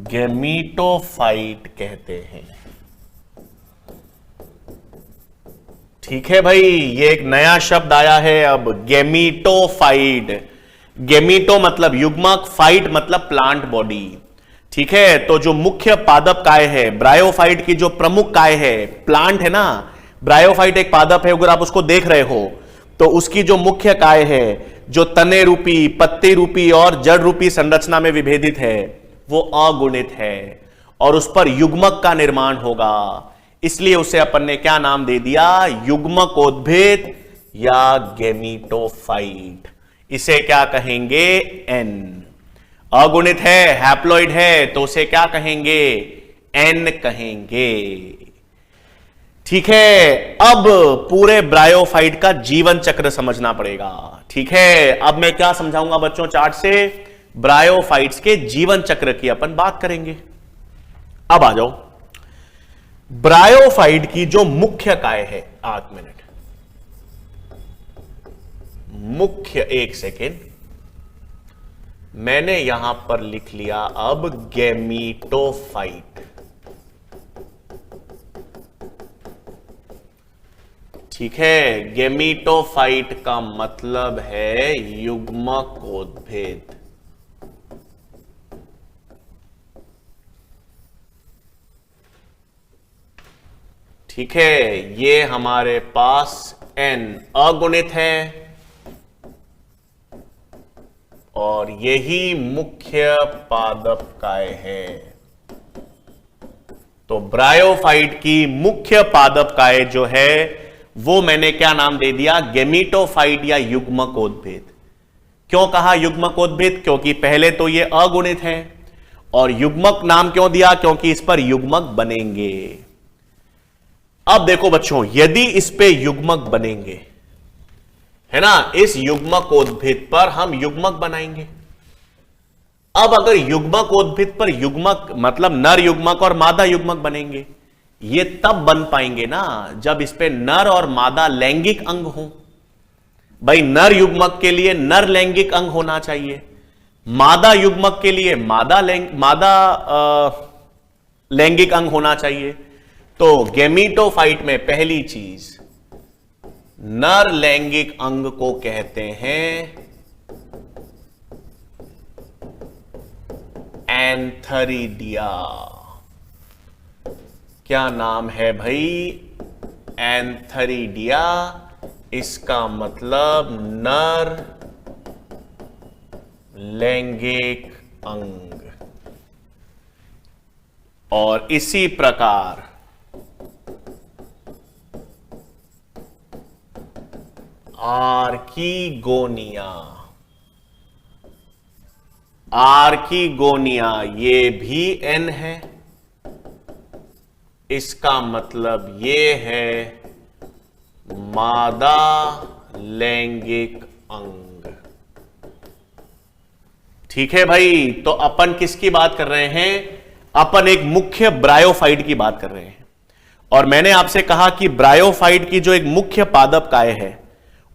गैमीटोफाइट कहते हैं। ठीक है भाई, ये एक नया शब्द आया है अब, गैमीटोफाइट। गैमीटो मतलब युग्मक, फाइट मतलब प्लांट बॉडी। ठीक है, तो जो मुख्य पादप काय है, ब्रायोफाइट की जो प्रमुख काय है, प्लांट है ना, ब्रायोफाइट एक पादप है, अगर आप उसको देख रहे हो तो उसकी जो मुख्य काय है, जो तने रूपी, पत्ती रूपी और जड़ रूपी संरचना में विभेदित है, वो अगुणित है और उस पर युग्मक का निर्माण होगा। इसलिए उसे अपन ने क्या नाम दे दिया, युग्मकोद्भेद या गैमीटोफाइट। इसे क्या कहेंगे, एन। अगुणित है, हैप्लॉइड है, तो उसे क्या कहेंगे, एन कहेंगे। ठीक है, अब पूरे ब्रायोफाइट का जीवन चक्र समझना पड़ेगा। ठीक है, अब मैं क्या समझाऊंगा बच्चों, चार्ट से ब्रायोफाइट्स के जीवन चक्र की अपन बात करेंगे। अब आ जाओ, ब्रायोफाइट की जो मुख्य काय है, 8 मिनट, मुख्य, 1 सेकेंड, मैंने यहां पर लिख लिया अब गैमीटोफाइट। ठीक है, गैमीटोफाइट का मतलब है युग्मकोद्भेद। ठीक है, ये हमारे पास एन अगुणित है और यही मुख्य पादपकाय है। तो ब्रायोफाइट की मुख्य पादपकाय जो है वो मैंने क्या नाम दे दिया, गैमीटोफाइट या युग्मकोद्भेद। क्यों कहा युग्मकोद्भेद, क्योंकि पहले तो ये अगुणित है, और युग्मक नाम क्यों दिया, क्योंकि इस पर युग्मक बनेंगे। अब देखो बच्चों, यदि इस पे युग्मक बनेंगे, है ना, इस युग्मकोद्भेद पर हम युग्मक बनाएंगे। अब अगर युग्मकोद्भेद पर युग्मक मतलब नर युग्मक और मादा युग्मक बनेंगे, ये तब बन पाएंगे ना जब इस पे नर और मादा लैंगिक अंग हो। भाई नर युग्मक के लिए नर लैंगिक अंग होना चाहिए, मादा युग्मक के लिए मादा लैंगिक अंग होना चाहिए। तो गैमीटोफाइट में पहली चीज, नर लैंगिक अंग को कहते हैं एंथरीडिया। क्या नाम है भाई, एंथरीडिया। इसका मतलब नर लैंगिक अंग। और इसी प्रकार आर्कीगोनिया, ये भी एन है। इसका मतलब ये है मादा लैंगिक अंग। ठीक है भाई, तो अपन किसकी बात कर रहे हैं? अपन एक मुख्य ब्रायोफाइट की बात कर रहे हैं। और मैंने आपसे कहा कि ब्रायोफाइट की जो एक मुख्य पादप काय है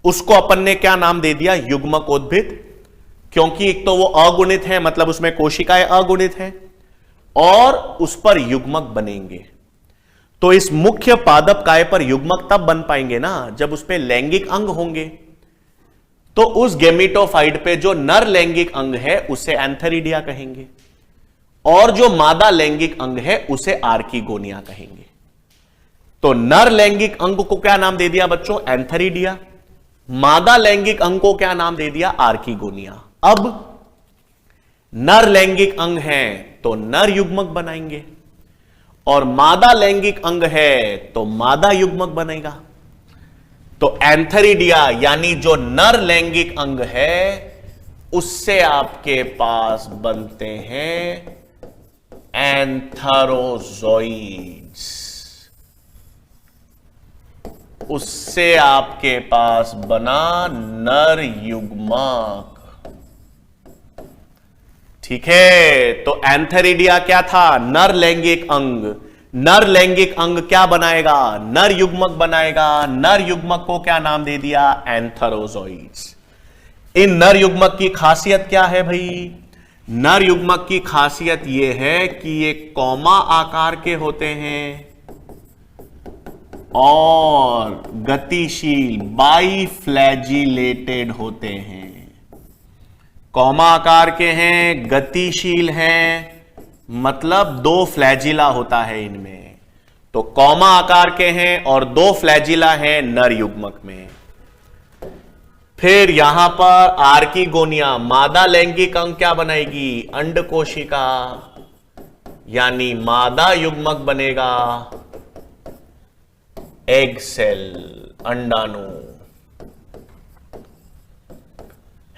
उसको अपन ने क्या नाम दे दिया? युग्मकोद्भिद। क्योंकि एक तो वो अगुणित है, मतलब उसमें कोशिकाएं अगुणित है और उस पर युग्मक बनेंगे। तो इस मुख्य पादप काय पर युग्मक तब बन पाएंगे ना जब उस पर लैंगिक अंग होंगे। तो उस गेमेटोफाइट पे जो नर लैंगिक अंग है उसे एंथेरिडिया कहेंगे और जो मादा लैंगिक अंग है उसे आर्कीगोनिया कहेंगे। तो नर लैंगिक अंग को क्या नाम दे दिया बच्चों? एंथेरिडिया। मादा लैंगिक अंग को क्या नाम दे दिया? आर्कीगोनिया। अब नर लैंगिक अंग है तो नर युग्मक बनाएंगे और मादा लैंगिक अंग है तो मादा युग्मक बनेगा। तो एंथेरिडिया यानी जो नर लैंगिक अंग है उससे आपके पास बनते हैं एंथरोजोइड्स। उससे आपके पास बना नर युग्मक। ठीक है, तो एंथेरिडिया क्या था? नर लैंगिक अंग। नर लैंगिक अंग क्या बनाएगा? नर युग्मक बनाएगा। नर युग्मक को क्या नाम दे दिया? एंथरोजोइड्स। इन नर युग्मक की खासियत क्या है भाई? नर युग्मक की खासियत यह है कि ये कॉमा आकार के होते हैं और गतिशील बाइफ्लैजिलेटेड होते हैं। कॉमा आकार के हैं, गतिशील हैं, मतलब दो फ्लैजिला होता है इनमें। तो कॉमा आकार के हैं और दो फ्लैजिला हैं नर युग्मक में। फिर यहां पर आर्कीगोनिया मादा लैंगिक अंग क्या बनाएगी? अंड कोशिका, यानी मादा युग्मक बनेगा एग सेल, अंडाणु।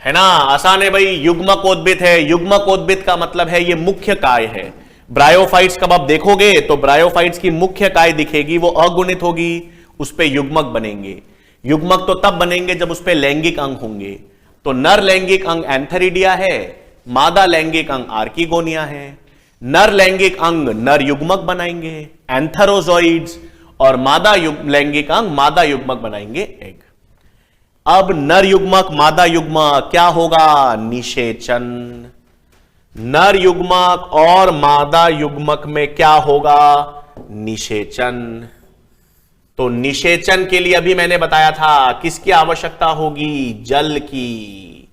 है ना? आसान है भाई। युग्मकोद्भिद है। युग्मकोद्भिद का मतलब है ये मुख्य काय है। ब्रायोफाइट्स कब आप देखोगे तो ब्रायोफाइट्स की मुख्य काय दिखेगी, वो अगुणित होगी, उस पे युग्मक बनेंगे। युग्मक तो तब बनेंगे जब उस पे लैंगिक अंग होंगे। तो नर लैंगिक अंग एंथेरिडिया है, मादा लैंगिक अंग आर्कीगोनिया है। नर लैंगिक अंग नर युग्मक बनाएंगे एंथरोजोइड्स और मादा लैंगिक अंग मादा युग्मक बनाएंगे एग। अब नर युग्मक मादा युग्मक क्या होगा? निषेचन। नर युग्मक और मादा युग्मक में क्या होगा? निषेचन। तो निषेचन के लिए अभी मैंने बताया था किसकी आवश्यकता होगी? जल की।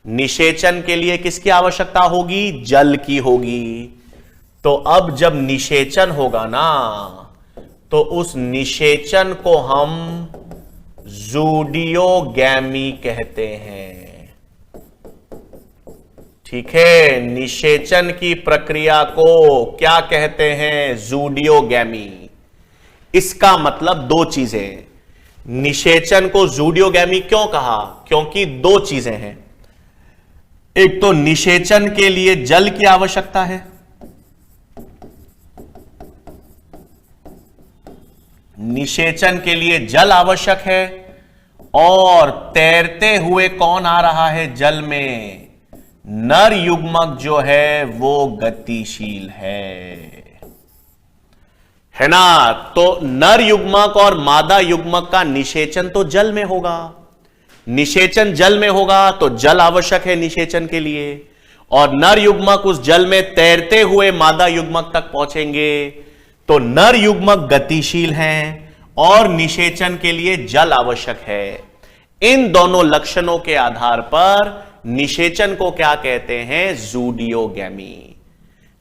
निषेचन के लिए किसकी आवश्यकता होगी? जल की होगी। तो अब जब निषेचन होगा ना तो उस निषेचन को हम ज़ूडियोगैमी कहते हैं। ठीक है, निषेचन की प्रक्रिया को क्या कहते हैं? ज़ूडियोगैमी। इसका मतलब दो चीजें। निषेचन को ज़ूडियोगैमी क्यों कहा? क्योंकि दो चीजें हैं। एक तो निषेचन के लिए जल की आवश्यकता है, निषेचन के लिए जल आवश्यक है और तैरते हुए कौन आ रहा है जल में? नर युग्मक जो है वो गतिशील है ना? तो नर युग्मक और मादा युग्मक का निषेचन तो जल में होगा। निषेचन जल में होगा तो जल आवश्यक है निषेचन के लिए, और नर युग्मक उस जल में तैरते हुए मादा युग्मक तक पहुंचेंगे। तो नर युग्मक गतिशील हैं और निषेचन के लिए जल आवश्यक है। इन दोनों लक्षणों के आधार पर निषेचन को क्या कहते हैं? ज़ूडियोगैमी।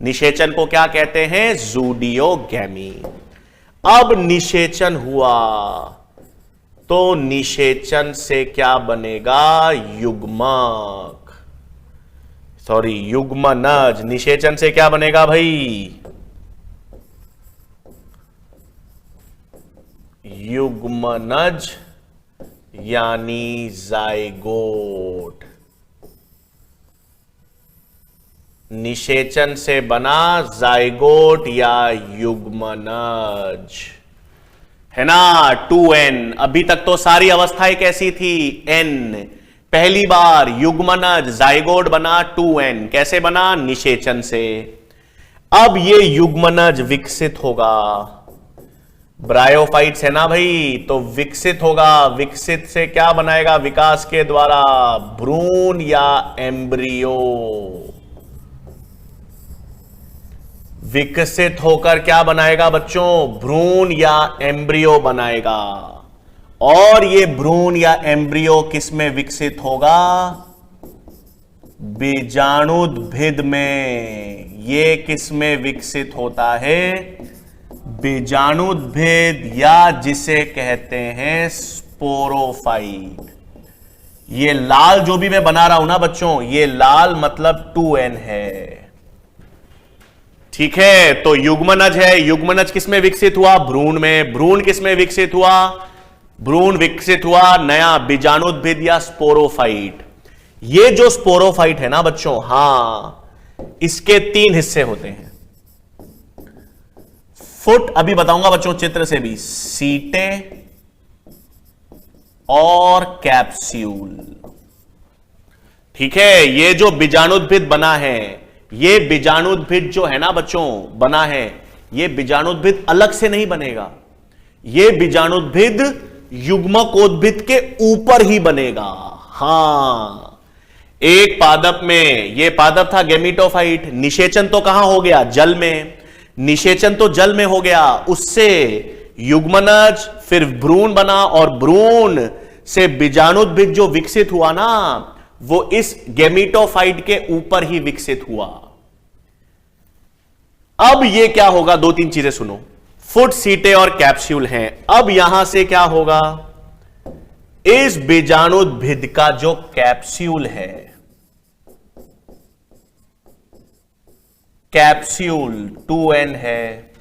निषेचन को क्या कहते हैं? ज़ूडियोगैमी। अब निषेचन हुआ तो निषेचन से क्या बनेगा? युग्मक, सॉरी युग्मनज। निषेचन से क्या बनेगा भाई? युग्मनज यानी जाइगोट। निषेचन से बना जाइगोट या युग्मनज, है ना? 2n। अभी तक तो सारी अवस्थाएं कैसी थी? n। पहली बार युग्मनज जाइगोट बना 2n, कैसे बना? निषेचन से। अब ये युग्मनज विकसित होगा, ब्रायोफाइट्स है ना भाई, तो विकसित होगा। विकसित से क्या बनाएगा? विकास के द्वारा भ्रूण या एम्ब्रियो। विकसित होकर क्या बनाएगा बच्चों? भ्रूण या एम्ब्रियो बनाएगा। और ये भ्रूण या एम्ब्रियो किस में विकसित होगा? बीजाणुद्भिद में। ये किस में विकसित होता है? बीजाणुद्भिद, या जिसे कहते हैं स्पोरोफाइट। ये लाल जो भी मैं बना रहा हूं ना बच्चों, ये लाल मतलब 2n है, ठीक है। तो युग्मनज है, युग्मनज किस में विकसित हुआ? भ्रूण में। भ्रूण किस में विकसित हुआ? भ्रूण विकसित हुआ नया बीजाणुद्भिद या स्पोरोफाइट। ये जो स्पोरोफाइट है ना बच्चों, हां, इसके 3 हिस्से होते हैं। फुट अभी बताऊंगा बच्चों चित्र से भी, सीटे और कैप्सूल, ठीक है। ये जो बीजाणुद्भिद बना है, ये बीजाणुद्भिद जो है ना बच्चों बना है, ये बीजाणुद्भिद अलग से नहीं बनेगा, ये बीजाणुद्भिद युग्मकोद्भिद के ऊपर ही बनेगा। हां, एक पादप में, ये पादप था गेमिटोफाइट, निषेचन तो कहां हो गया? जल में। निषेचन तो जल में हो गया, उससे युग्मनज, फिर भ्रूण बना, और भ्रूण से बीजाणुद्भिद जो विकसित हुआ ना, वो इस गेमिटोफाइट के ऊपर ही विकसित हुआ। अब ये क्या होगा? 2-3 चीजें सुनो। फुट, सीटे और कैप्सूल हैं। अब यहां से क्या होगा? इस बीजाणुद्भिद का जो कैप्सूल है, कैप्सूल 2n है,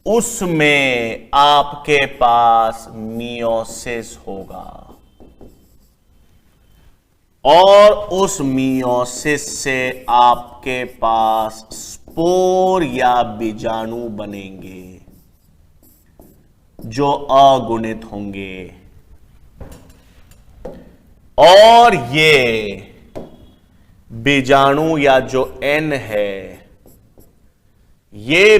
उसमें आपके पास मियोसिस होगा, और उस मियोसिस से आपके पास स्पोर या बीजाणु बनेंगे जो अगुणित होंगे। और ये बीजाणु या जो n है, ये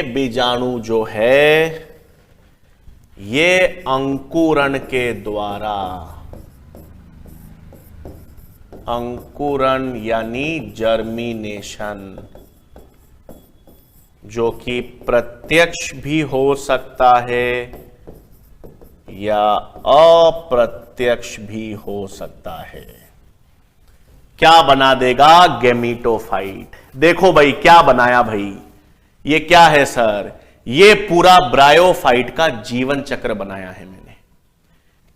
बीजाणु जो है, ये अंकुरण के द्वारा, अंकुरण यानी जर्मिनेशन, जो कि प्रत्यक्ष भी हो सकता है या अप्रत्यक्ष भी हो सकता है, क्या बना देगा? गेमिटोफाइट। देखो भाई क्या बनाया भाई, ये क्या है सर? ये पूरा ब्रायोफाइट का जीवन चक्र बनाया है मैंने,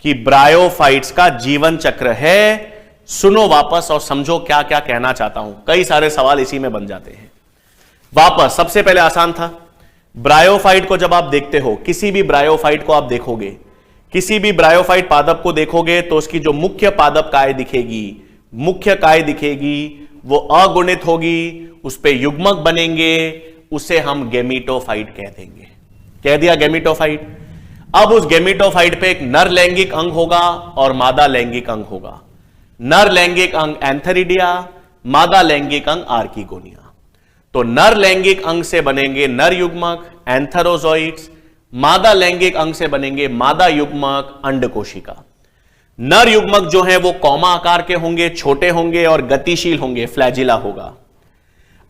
कि ब्रायोफाइट्स का जीवन चक्र है। सुनो वापस और समझो क्या क्या कहना चाहता हूं, कई सारे सवाल इसी में बन जाते हैं। वापस, सबसे पहले आसान था, ब्रायोफाइट को जब आप देखते हो, किसी भी ब्रायोफाइट को आप देखोगे, किसी भी ब्रायोफाइट पादप को देखोगे, तो उसकी जो मुख्य पादप काय दिखेगी, मुख्य काय दिखेगी, वो अगुणित होगी, उस पे युग्मक बनेंगे, उसे हम गेमिटोफाइट कह देंगे। कह दिया गेमिटोफाइट। अब उस गेमिटोफाइट पे एक नर लैंगिक अंग होगा और मादा लैंगिक अंग होगा। नर लैंगिक अंग एंथेरिडिया, मादा लैंगिक अंग आर्किगोनिया। तो नर लैंगिक अंग से बनेंगे नर युग्मक एंथेरोजोइड्स, मादा लैंगिक अंग से बनेंगे मादा युग्मक अंडकोशिका। नर युग्मक जो है वो कौमा आकार के होंगे, छोटे होंगे और गतिशील होंगे, फ्लैजिला होगा।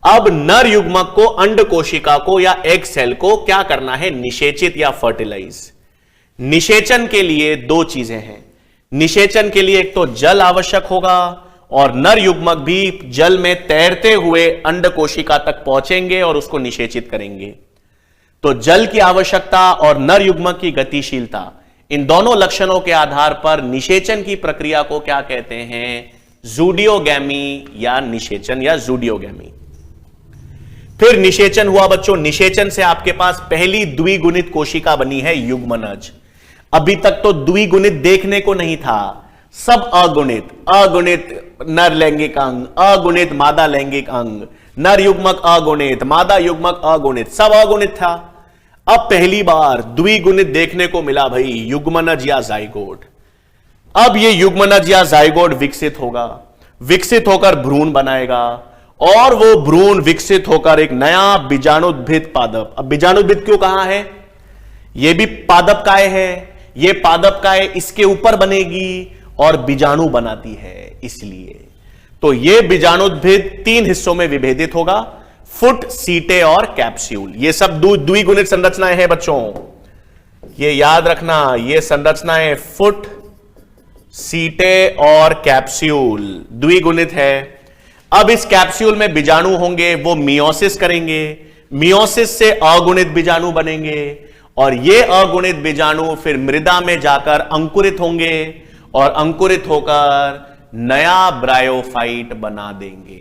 अब नर युग्मक को, अंड कोशिका को या एग सेल को क्या करना है? निषेचित या फर्टिलाइज। निषेचन के लिए 2 चीजें हैं। निषेचन के लिए एक तो जल आवश्यक होगा, और नर युग्मक भी जल में तैरते हुए अंड कोशिका तक पहुंचेंगे और उसको निषेचित करेंगे। तो जल की आवश्यकता और नर युग्मक की गतिशीलता, इन दोनों लक्षणों के आधार पर निषेचन की प्रक्रिया को क्या कहते हैं? जूडियोगैमी या निषेचन या जूडियोगैमी। फिर निषेचन हुआ बच्चों, निषेचन से आपके पास पहली द्विगुणित कोशिका बनी है युग्मनज। अभी तक तो द्विगुणित देखने को नहीं था, सब अगुणित, अगुणित नर लैंगिक अंग, अगुणित मादा लैंगिक अंग, नर युग्मक अगुणित, मादा युग्मक अगुणित, सब अगुणित था। अब पहली बार द्विगुणित देखने को मिला भाई, युग्मनज या जाइगोट। अब ये युग्मनज या जाइगोट विकसित होगा, विकसित होकर भ्रूण बनाएगा, और वो भ्रूण विकसित होकर एक नया बीजाणुद्भिद पादप। अब बीजाणुद्भिद क्यों कहा है? ये भी पादप काय है, ये पादप काय इसके ऊपर बनेगी और बीजाणु बनाती है, इसलिए तो ये बीजाणुद्भिद 3 हिस्सों में विभेदित होगा, फुट, सीटे और कैप्सूल। ये सब द्विगुणित संरचनाएं हैं बच्चों, ये याद रखना, ये संरचनाएं फुट, सीटे और कैप्सूल द्विगुणित है। अब इस कैप्सूल में बीजाणु होंगे, वो मियोसिस करेंगे, मियोसिस से अगुणित बीजाणु बनेंगे, और ये अगुणित बीजाणु फिर मृदा में जाकर अंकुरित होंगे, और अंकुरित होकर नया ब्रायोफाइट बना देंगे।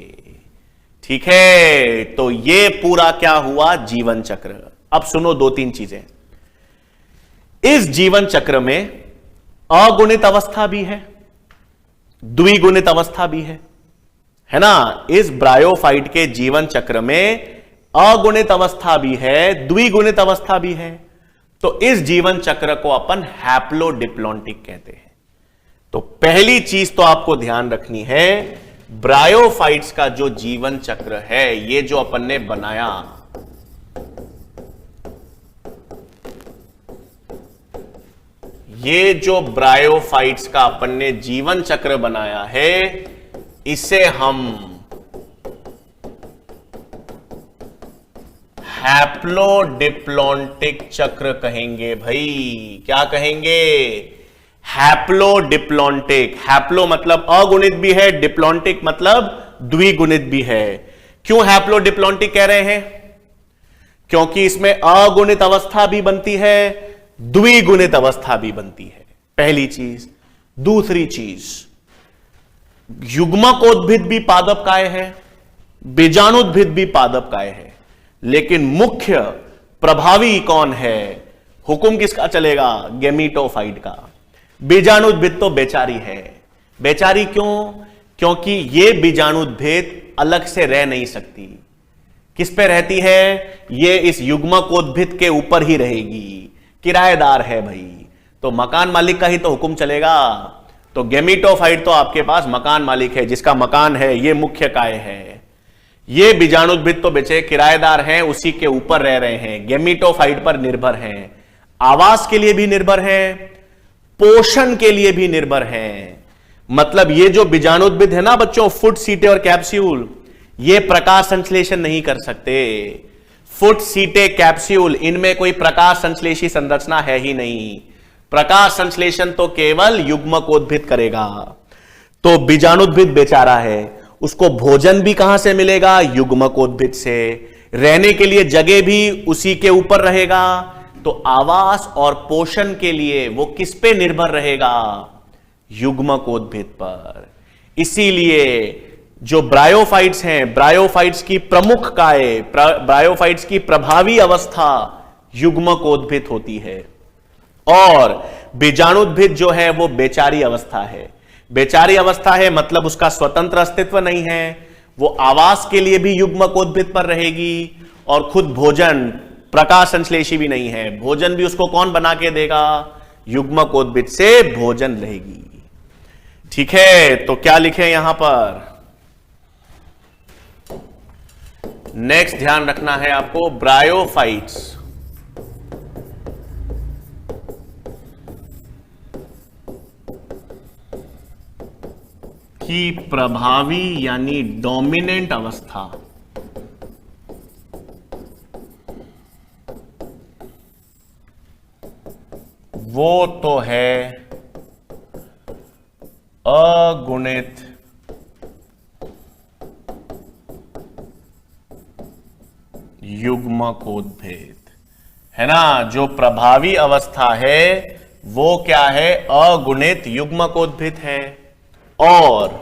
ठीक है, तो ये पूरा क्या हुआ? जीवन चक्र। अब सुनो 2-3 चीजें। इस जीवन चक्र में अगुणित अवस्था भी है, द्विगुणित अवस्था भी है ना? इस ब्रायोफाइट के जीवन चक्र में अगुणित अवस्था भी है, द्विगुणित अवस्था भी है। तो इस जीवन चक्र को अपन हैप्लोडिप्लॉन्टिक कहते हैं। तो पहली चीज तो आपको ध्यान रखनी है, ब्रायोफाइट्स का जो जीवन चक्र है, ये जो अपन ने बनाया, ये जो ब्रायोफाइट्स का अपन ने जीवन चक्र बनाया है, इसे हम हैप्लोडिप्लॉन्टिक चक्र कहेंगे भाई। क्या कहेंगे? हैप्लोडिप्लॉन्टिक। हैप्लो मतलब अगुणित भी है, डिप्लॉन्टिक मतलब द्विगुणित भी है। क्यों हैप्लोडिप्लॉन्टिक कह रहे हैं? क्योंकि इसमें अगुणित अवस्था भी बनती है, द्विगुणित अवस्था भी बनती है, पहली चीज। दूसरी चीज, युग्मकोद्भिद भी पादप काय है, बीजाणुद्भिद भी पादप काय है, लेकिन मुख्य प्रभावी कौन है? हुक्म किसका चलेगा? गेमीटोफाइट का। बीजाणुद्भिद तो बेचारी है। बेचारी क्यों? क्योंकि ये बीजाणुद्भिद अलग से रह नहीं सकती। किस पे रहती है? ये इस युग्मकोद्भिद के ऊपर ही रहेगी, किराएदार है भाई, तो मकान मालिक का ही तो हुक्म चलेगा। तो गेमीटोफाइट तो आपके पास मकान मालिक है, जिसका मकान है, ये मुख्य काय है। ये बीजाणुद्भिद तो बेचे किराएदार हैं, उसी के ऊपर रह रहे हैं, गेमीटोफाइट पर निर्भर हैं, आवास के लिए भी निर्भर हैं, पोषण के लिए भी निर्भर हैं। मतलब ये जो बीजाणुद्भिद है ना बच्चों, फुट, सीटे और कैप्सूल, ये प्रकाश संश्लेषण नहीं कर सकते। फुट, सीटे, कैप्सूल, इनमें कोई प्रकाश संश्लेषी संरचना है ही नहीं। प्रकाश संश्लेषण तो केवल युग्मकोद्भिद करेगा। तो बीजाणुद्भिद बेचारा है, उसको भोजन भी कहां से मिलेगा? युग्मकोद्भिद से। रहने के लिए जगह भी उसी के ऊपर रहेगा, तो आवास और पोषण के लिए वो किस पे निर्भर रहेगा? युग्मकोद्भिद पर। इसीलिए जो ब्रायोफाइट्स हैं, ब्रायोफाइट्स की प्रमुख काय, ब्रायोफाइट्स की प्रभावी अवस्था युग्मकोद्भिद होती है, और बीजाणुद्भिद जो है वो बेचारी अवस्था है। बेचारी अवस्था है मतलब उसका स्वतंत्र अस्तित्व नहीं है, वो आवास के लिए भी युग्मकोद्भिद पर रहेगी, और खुद भोजन, प्रकाश संश्लेषी भी नहीं है, भोजन भी उसको कौन बना के देगा? युग्मकोद्भिद से भोजन रहेगी। ठीक है, तो क्या लिखें यहां पर? नेक्स्ट ध्यान रखना है आपको, ब्रायोफाइट्स की प्रभावी यानी डोमिनेंट अवस्था वो तो है अगुणित युग्मकोद्भिद, है ना? जो प्रभावी अवस्था है वो क्या है? अगुणित युग्मकोद्भिद है। और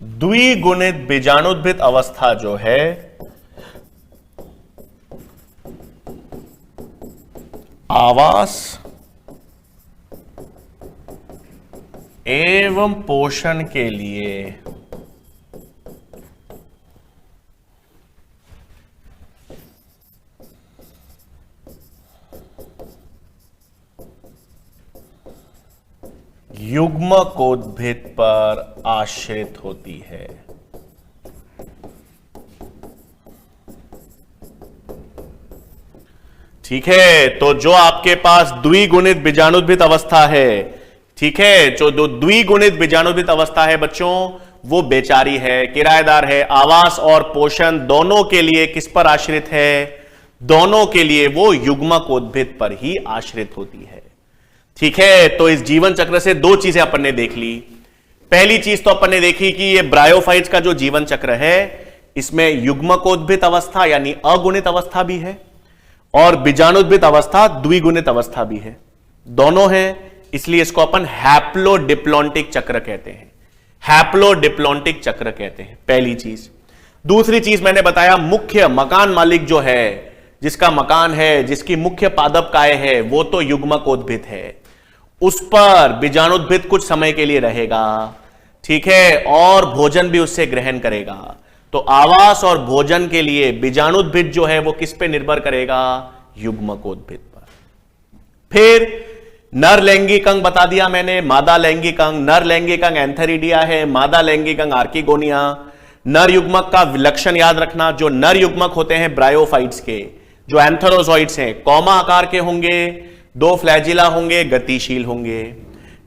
द्विगुणित बीजाणुद्भिद अवस्था जो है आवास एवं पोषण के लिए युग्मकोद्भिद पर आश्रित होती है। ठीक है, तो जो आपके पास द्विगुणित बीजाणुद्भिद अवस्था है, ठीक है, जो द्विगुणित बीजाणुद्भिद अवस्था है बच्चों, वो बेचारी है, किराएदार है। आवास और पोषण दोनों के लिए किस पर आश्रित है? दोनों के लिए वो युग्मकोद्भिद पर ही आश्रित होती है। ठीक है, तो इस जीवन चक्र से दो चीजें अपन ने देख ली। पहली चीज तो अपन ने देखी कि ये ब्रायोफाइट्स का जो जीवन चक्र है, इसमें युग्मकोद्भिद अवस्था यानी अगुणित अवस्था भी है और बीजाणुद्भिद अवस्था द्विगुणित अवस्था भी है, दोनों है। इसलिए इसको अपन हैप्लोडिप्लॉन्टिक चक्र कहते हैं, हैप्लोडिप्लॉन्टिक चक्र कहते हैं, पहली चीज। दूसरी चीज मैंने बताया, मुख्य मकान मालिक जो है, जिसका मकान है, जिसकी मुख्य पादप काय है, वो तो युग्मकोद्भिद है, उस पर बीजाणुद्भिद कुछ समय के लिए रहेगा। ठीक है, और भोजन भी उससे ग्रहण करेगा। तो आवास और भोजन के लिए बीजाणुद्भिद जो है वो किस पे निर्भर करेगा? युग्मकोद्भिद पर। फिर नर लैंगिक अंग बता दिया मैंने, मादा लैंगिक अंग। नर लैंगिक अंग एंथेरिडिया है, मादा लैंगिक अंग आर्किगोनिया। नर युग्मक का लक्षण याद रखना, जो नर युग्मक होते हैं ब्रायोफाइट्स के, जो एंथेरोजोइड्स हैं, कौमा आकार के होंगे, दो फ्लैजिला होंगे, गतिशील होंगे।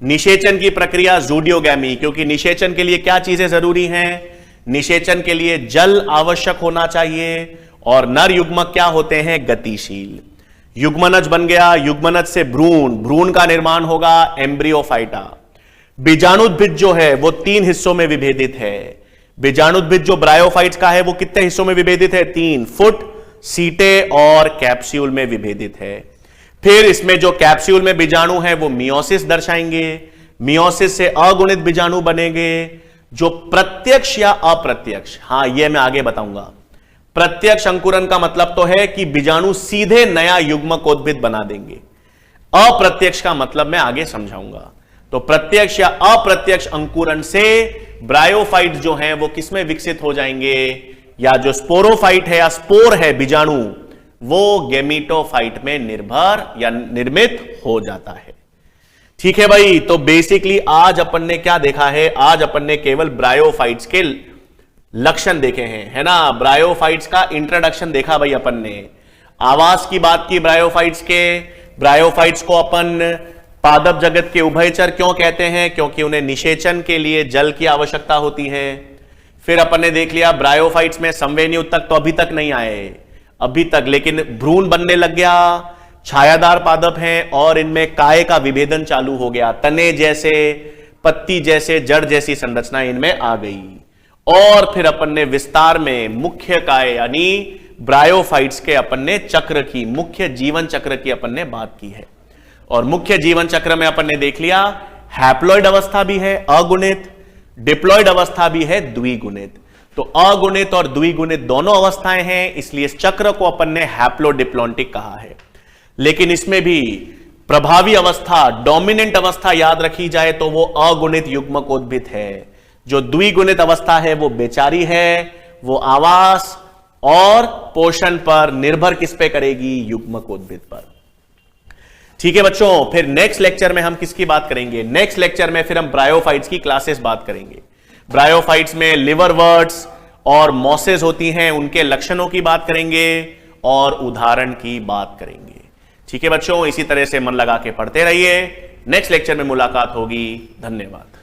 निषेचन की प्रक्रिया जूडियोगैमी, क्योंकि निषेचन के लिए क्या चीजें जरूरी हैं? निषेचन के लिए जल आवश्यक होना चाहिए, और नर युग्मक क्या होते हैं? गतिशील। युग्मनज बन गया, युग्मनज से भ्रूण, भ्रूण का निर्माण होगा, एम्ब्रियोफाइटा। बीजाणुद्भिद जो है वो 3 हिस्सों में विभेदित है। बीजाणुद्भिद जो ब्रायोफाइट्स का है वो कितने हिस्सों में विभेदित है? 3, फुट, सीटे और कैप्सूल में विभेदित है। फिर इसमें जो कैप्सूल में बीजाणु है वो मियोसिस दर्शाएंगे, मियोसिस से अगुणित बीजाणु बनेंगे, जो प्रत्यक्ष या अप्रत्यक्ष, हां यह मैं आगे बताऊंगा। प्रत्यक्ष अंकुरन का मतलब तो है कि बीजाणु सीधे नया युग्मकोद्भिद बना देंगे, अप्रत्यक्ष का मतलब मैं आगे समझाऊंगा। तो प्रत्यक्ष या अप्रत्यक्ष अंकुरन से ब्रायोफाइट जो हैं वो किसमें विकसित हो जाएंगे? या जो स्पोरोफाइट है या स्पोर है बीजाणु, वो गेमीटोफाइट में निर्भर या निर्मित हो जाता है। ठीक है भाई, तो बेसिकली आज अपन ने क्या देखा है? आज अपन ने केवल ब्रायोफाइट्स के लक्षण देखे हैं, है ना। ब्रायोफाइट्स का इंट्रोडक्शन देखा भाई अपन ने, आवास की बात की ब्रायोफाइट्स के। ब्रायोफाइट्स को अपन पादप जगत के उभयचर क्यों कहते हैं? क्योंकि उन्हें निषेचन के लिए जल की आवश्यकता होती है। फिर अपन ने देख लिया ब्रायोफाइट्स में संवहनी ऊतक तो अभी तक नहीं आए, अभी तक, लेकिन भ्रूण बनने लग गया, छायादार पादप हैं और इनमें काय का विभेदन चालू हो गया, तने जैसे, पत्ती जैसे, जड़ जैसी संरचना इनमें आ गई। और फिर अपन ने विस्तार में मुख्य काय यानी ब्रायोफाइट्स के अपन ने चक्र की, मुख्य जीवन चक्र की अपन ने बात की है। और मुख्य जीवन चक्र में अपन ने देख लिया हैप्लॉइड अवस्था भी है अगुणित, डिप्लॉइड अवस्था भी है द्विगुणित। तो अगुणित और द्विगुणित दोनों अवस्थाएं हैं, इसलिए इस चक्र को अपन ने हैप्लोडिप्लॉन्टिक कहा है। लेकिन इसमें भी प्रभावी अवस्था, डोमिनेंट अवस्था याद रखी जाए तो वो अगुणित युग्मकोद्भिद है। जो द्विगुणित अवस्था है वो बेचारी है, वो आवास और पोषण पर निर्भर किस पे करेगी? युग्मकोद्भिद पर। ठीक है बच्चों, फिर नेक्स्ट लेक्चर में हम किसकी बात करेंगे? नेक्स्ट लेक्चर में फिर हम ब्रायोफाइट्स की क्लासेस बात करेंगे। ब्रायोफाइट्स में लिवरवर्ट्स और मॉसेस होती हैं, उनके लक्षणों की बात करेंगे और उदाहरण की बात करेंगे। ठीक है बच्चों, इसी तरह से मन लगा के पढ़ते रहिए। नेक्स्ट लेक्चर में मुलाकात होगी। धन्यवाद।